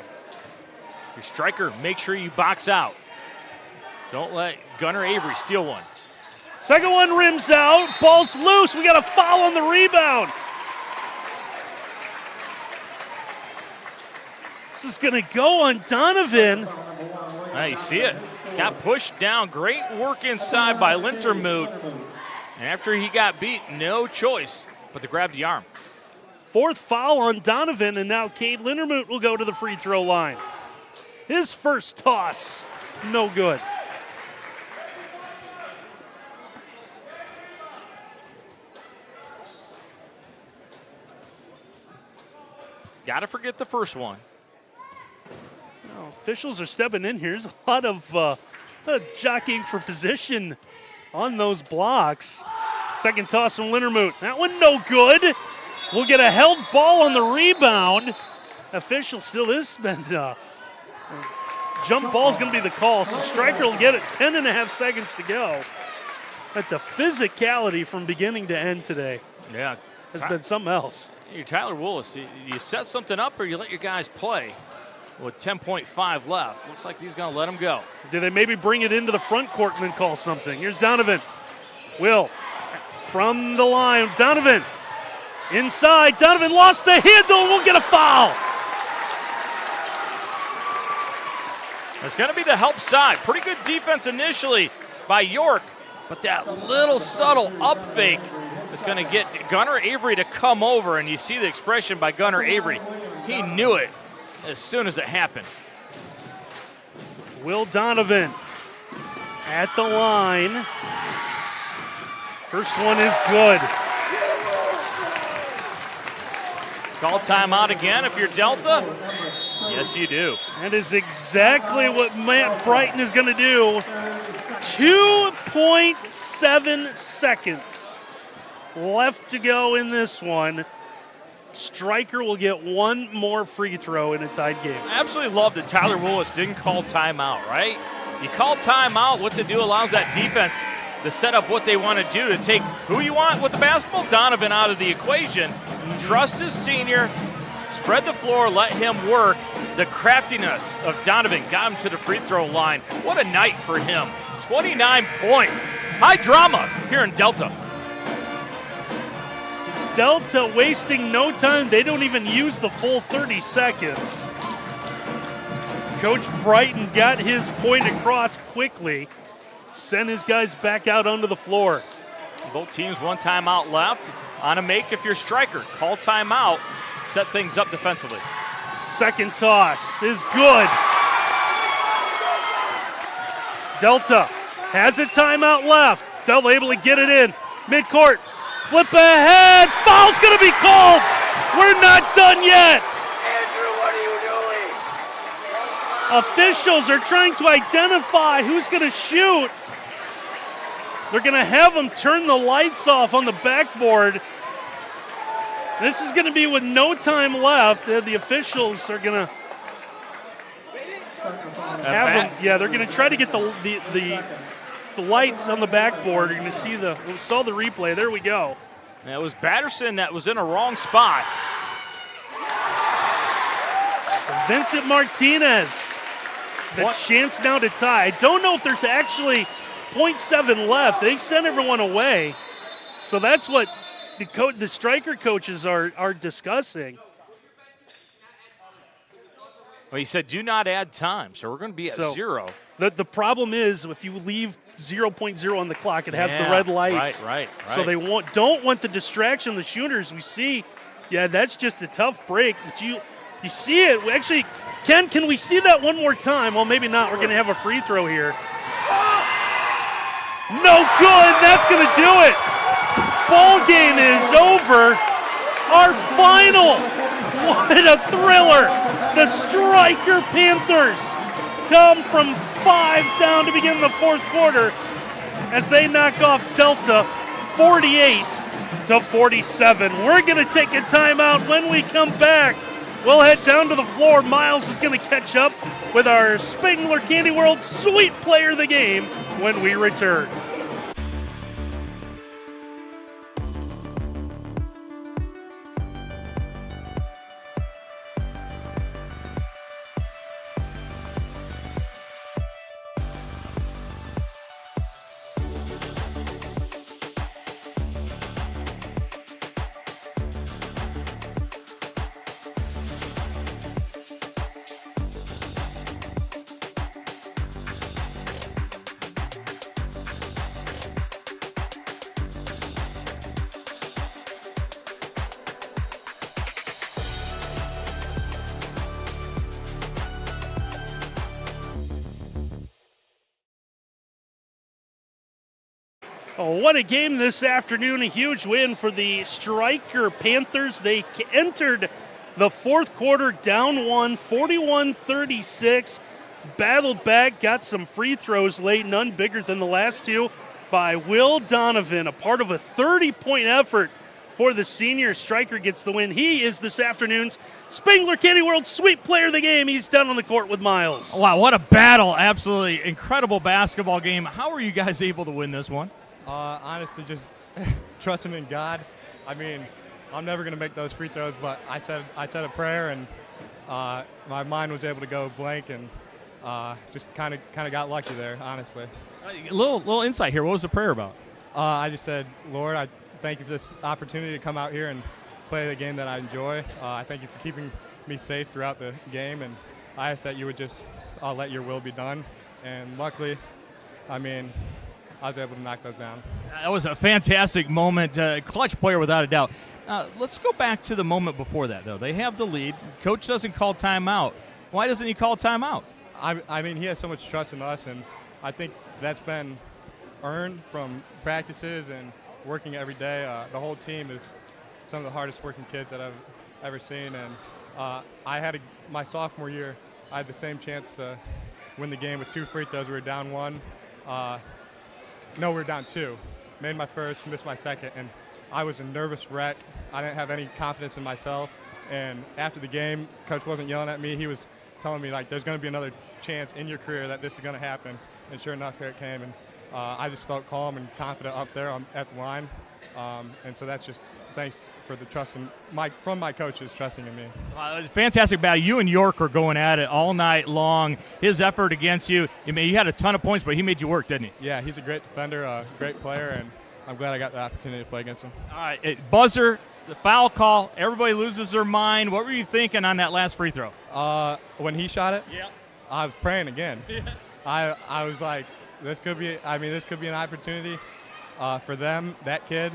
Your Stryker, make sure you box out. Don't let Gunnar Avery steal one.
Second one rims out. Ball's loose. We got a foul on the rebound. This is going to go on Donovan.
You see it. Got pushed down. Great work inside by Lintermoot. And after he got beat, no choice but to grab the arm.
Fourth foul on Donovan, and now Cade Lintermoot will go to the free throw line. His first toss, no good.
Got to forget the first one.
Well, officials are stepping in here. There's a lot of jockeying for position on those blocks. Second toss from Lintermoot. That one no good. We'll get a held ball on the rebound. Official still is been jump ball is going to be the call, so Stryker will get it. 10.5 seconds to go. But the physicality from beginning to end today has been something else.
You're Tyler Willis. You set something up or you let your guys play with 10.5 left. Looks like he's going to let them go.
Do they maybe bring it into the front court and then call something? Here's Donovan. Will from the line. Donovan inside. Donovan lost the handle. We'll get a foul.
It's going to be the help side. Pretty good defense initially by York, but that little subtle up fake is going to get Gunnar Avery to come over, and you see the expression by Gunnar Avery. He knew it as soon as it happened.
Will Donovan at the line. First one is good.
Call timeout again if you're Delta. Yes, you do.
That is exactly what Matt Brighton is going to do. 2.7 seconds left to go in this one. Stryker will get one more free throw in a tied game.
I absolutely love that Tyler Willis didn't call timeout, right? You call timeout, what's it do? Allows that defense to set up what they want to do to take who you want with the basketball, Donovan, out of the equation. Trust his senior, spread the floor, let him work. The craftiness of Donovan got him to the free throw line. What a night for him. 29 points. High drama here in Delta.
Delta wasting no time. They don't even use the full 30 seconds. Coach Brighton got his point across quickly. Send his guys back out onto the floor.
Both teams one timeout left. On a make if you're Stryker. Call timeout. Set things up defensively.
Second toss is good. Delta has a timeout left. Delta able to get it in. Midcourt. Flip ahead. Foul's going to be called. We're not done yet.
Andrew, what are you doing?
Officials are trying to identify who's going to shoot. They're going to have them turn the lights off on the backboard. This is going to be with no time left. The officials are going to have them. Yeah, they're going to try to get the lights on the backboard. You're going to see we saw the replay. There we go.
And it was Batterson that was in a wrong spot.
So Vincent Martinez, the chance now to tie. I don't know if there's actually 0.7 left. They sent everyone away. So that's what the Stryker coaches are discussing.
Well, he said, do not add time, so we're going to be at 0.
The problem is if you leave 0.0 on the clock, it has the red lights.
Right.
So they don't want the distraction. The shooters we see, that's just a tough break. But you see it. Actually, Ken, can we see that one more time? Well, maybe not. We're going to have a free throw here. No good. That's going to do it. Ball game is over. Our final. What a thriller. The Stryker Panthers come from 5 down to begin the fourth quarter as they knock off Delta 48-47. We're going to take a timeout. When we come back, we'll head down to the floor. Miles is going to catch up with our Spengler Candy World Sweet Player of the Game when we return. Oh, what a game this afternoon. A huge win for the Stryker Panthers. They entered the fourth quarter down one, 41-36. Battled back, got some free throws late, none bigger than the last two by Will Donovan. A part of a 30-point effort for the senior. Stryker gets the win. He is this afternoon's Spengler Candy World Sweet Player of the Game. He's down on the court with Miles.
Wow, what a battle. Absolutely incredible basketball game. How were you guys able to win this one?
Honestly, just trusting in God. I mean, I'm never going to make those free throws, but I said a prayer, and my mind was able to go blank, and just kind of got lucky there, honestly.
A little insight here. What was the prayer about?
I just said, Lord, I thank you for this opportunity to come out here and play the game that I enjoy. I thank you for keeping me safe throughout the game, and I ask that you would just let your will be done. And luckily, I mean, I was able to knock those down.
That was a fantastic moment. Clutch player without a doubt. Let's go back to the moment before that, though. They have the lead. Coach doesn't call timeout. Why doesn't he call timeout?
I mean, he has so much trust in us, and I think that's been earned from practices and working every day. The whole team is some of the hardest working kids that I've ever seen, and my sophomore year, I had the same chance to win the game with 2 free throws. We were down 1. No, we were down 2. Made my first, missed my second, and I was a nervous wreck. I didn't have any confidence in myself. And after the game, Coach wasn't yelling at me. He was telling me, like, there's going to be another chance in your career that this is going to happen. And sure enough, here it came. And I just felt calm and confident up there at the line. And so that's just thanks for the trust from my coaches trusting in me.
Fantastic battle. You and York were going at it all night long. His effort against you, I mean, he had a ton of points, but he made you work, didn't he?
Yeah, he's a great defender, a great player, and I'm glad I got the opportunity to play against him.
All right, buzzer, the foul call, everybody loses their mind. What were you thinking on that last free throw?
When he shot it,
yeah,
I was praying again. I was like, this could be an opportunity for them. That kid,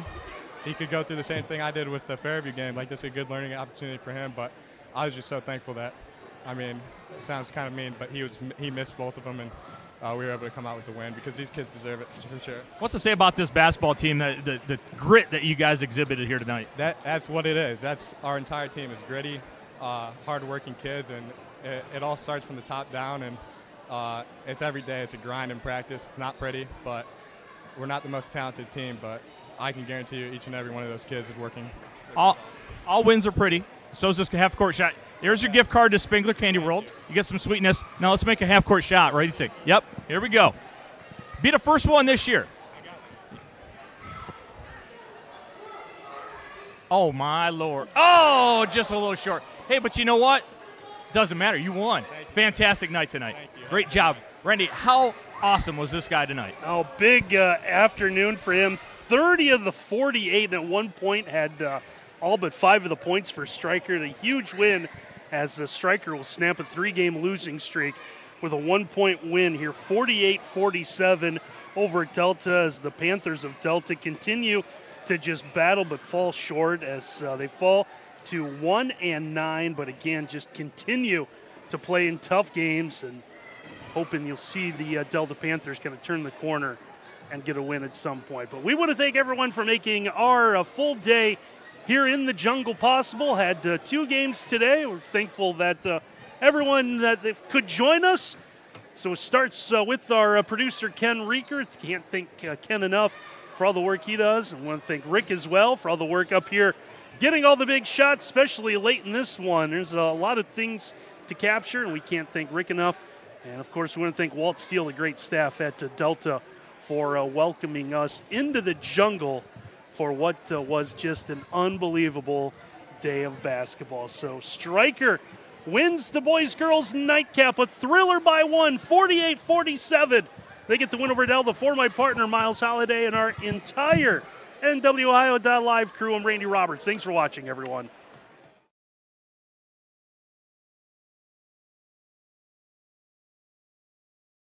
he could go through the same thing I did with the Fairview game. Like, this is a good learning opportunity for him. But I was just so thankful that, I mean, it sounds kind of mean, but he missed both of them, and we were able to come out with the win because these kids deserve it for sure.
What's to say about this basketball team, the grit that you guys exhibited here tonight?
That's what it is. That's our entire team is gritty, hard-working kids, and it all starts from the top down, and it's every day. It's a grind in practice. It's not pretty, but we're not the most talented team, but I can guarantee you each and every one of those kids is working.
All wins are pretty. So is this half-court shot. Here's your gift card to Spengler Candy World. You get some sweetness. Now let's make a half-court shot. Ready to take? Yep, here we go. Be the first one this year. Oh, my Lord. Oh, just a little short. Hey, but you know what? Doesn't matter. You won. Fantastic night tonight. Great job. Randy, how awesome was this guy tonight?
Oh, big afternoon for him. 30 of the 48, and at one point had all but 5 of the points for Stryker. A huge win as Stryker will snap a 3-game losing streak with a 1-point win here, 48-47 over Delta, as the Panthers of Delta continue to just battle but fall short as they fall to 1-9, but again, just continue to play in tough games, and hoping you'll see the Delta Panthers kind of turn the corner and get a win at some point. But we want to thank everyone for making our full day here in the jungle possible. Had 2 games today. We're thankful that everyone that could join us. So it starts with our producer, Ken Reeker. Can't thank Ken enough for all the work he does. I want to thank Rick as well for all the work up here, getting all the big shots, especially late in this one. There's a lot of things to capture, and we can't thank Rick enough. And, of course, we want to thank Walt Steele, the great staff at Delta, for welcoming us into the jungle for what was just an unbelievable day of basketball. So Stryker wins the boys-girls nightcap, a thriller by one, 48-47. They get the win over Delta. For my partner, Miles Holliday, and our entire NWOhio.live crew, I'm Randy Roberts. Thanks for watching, everyone.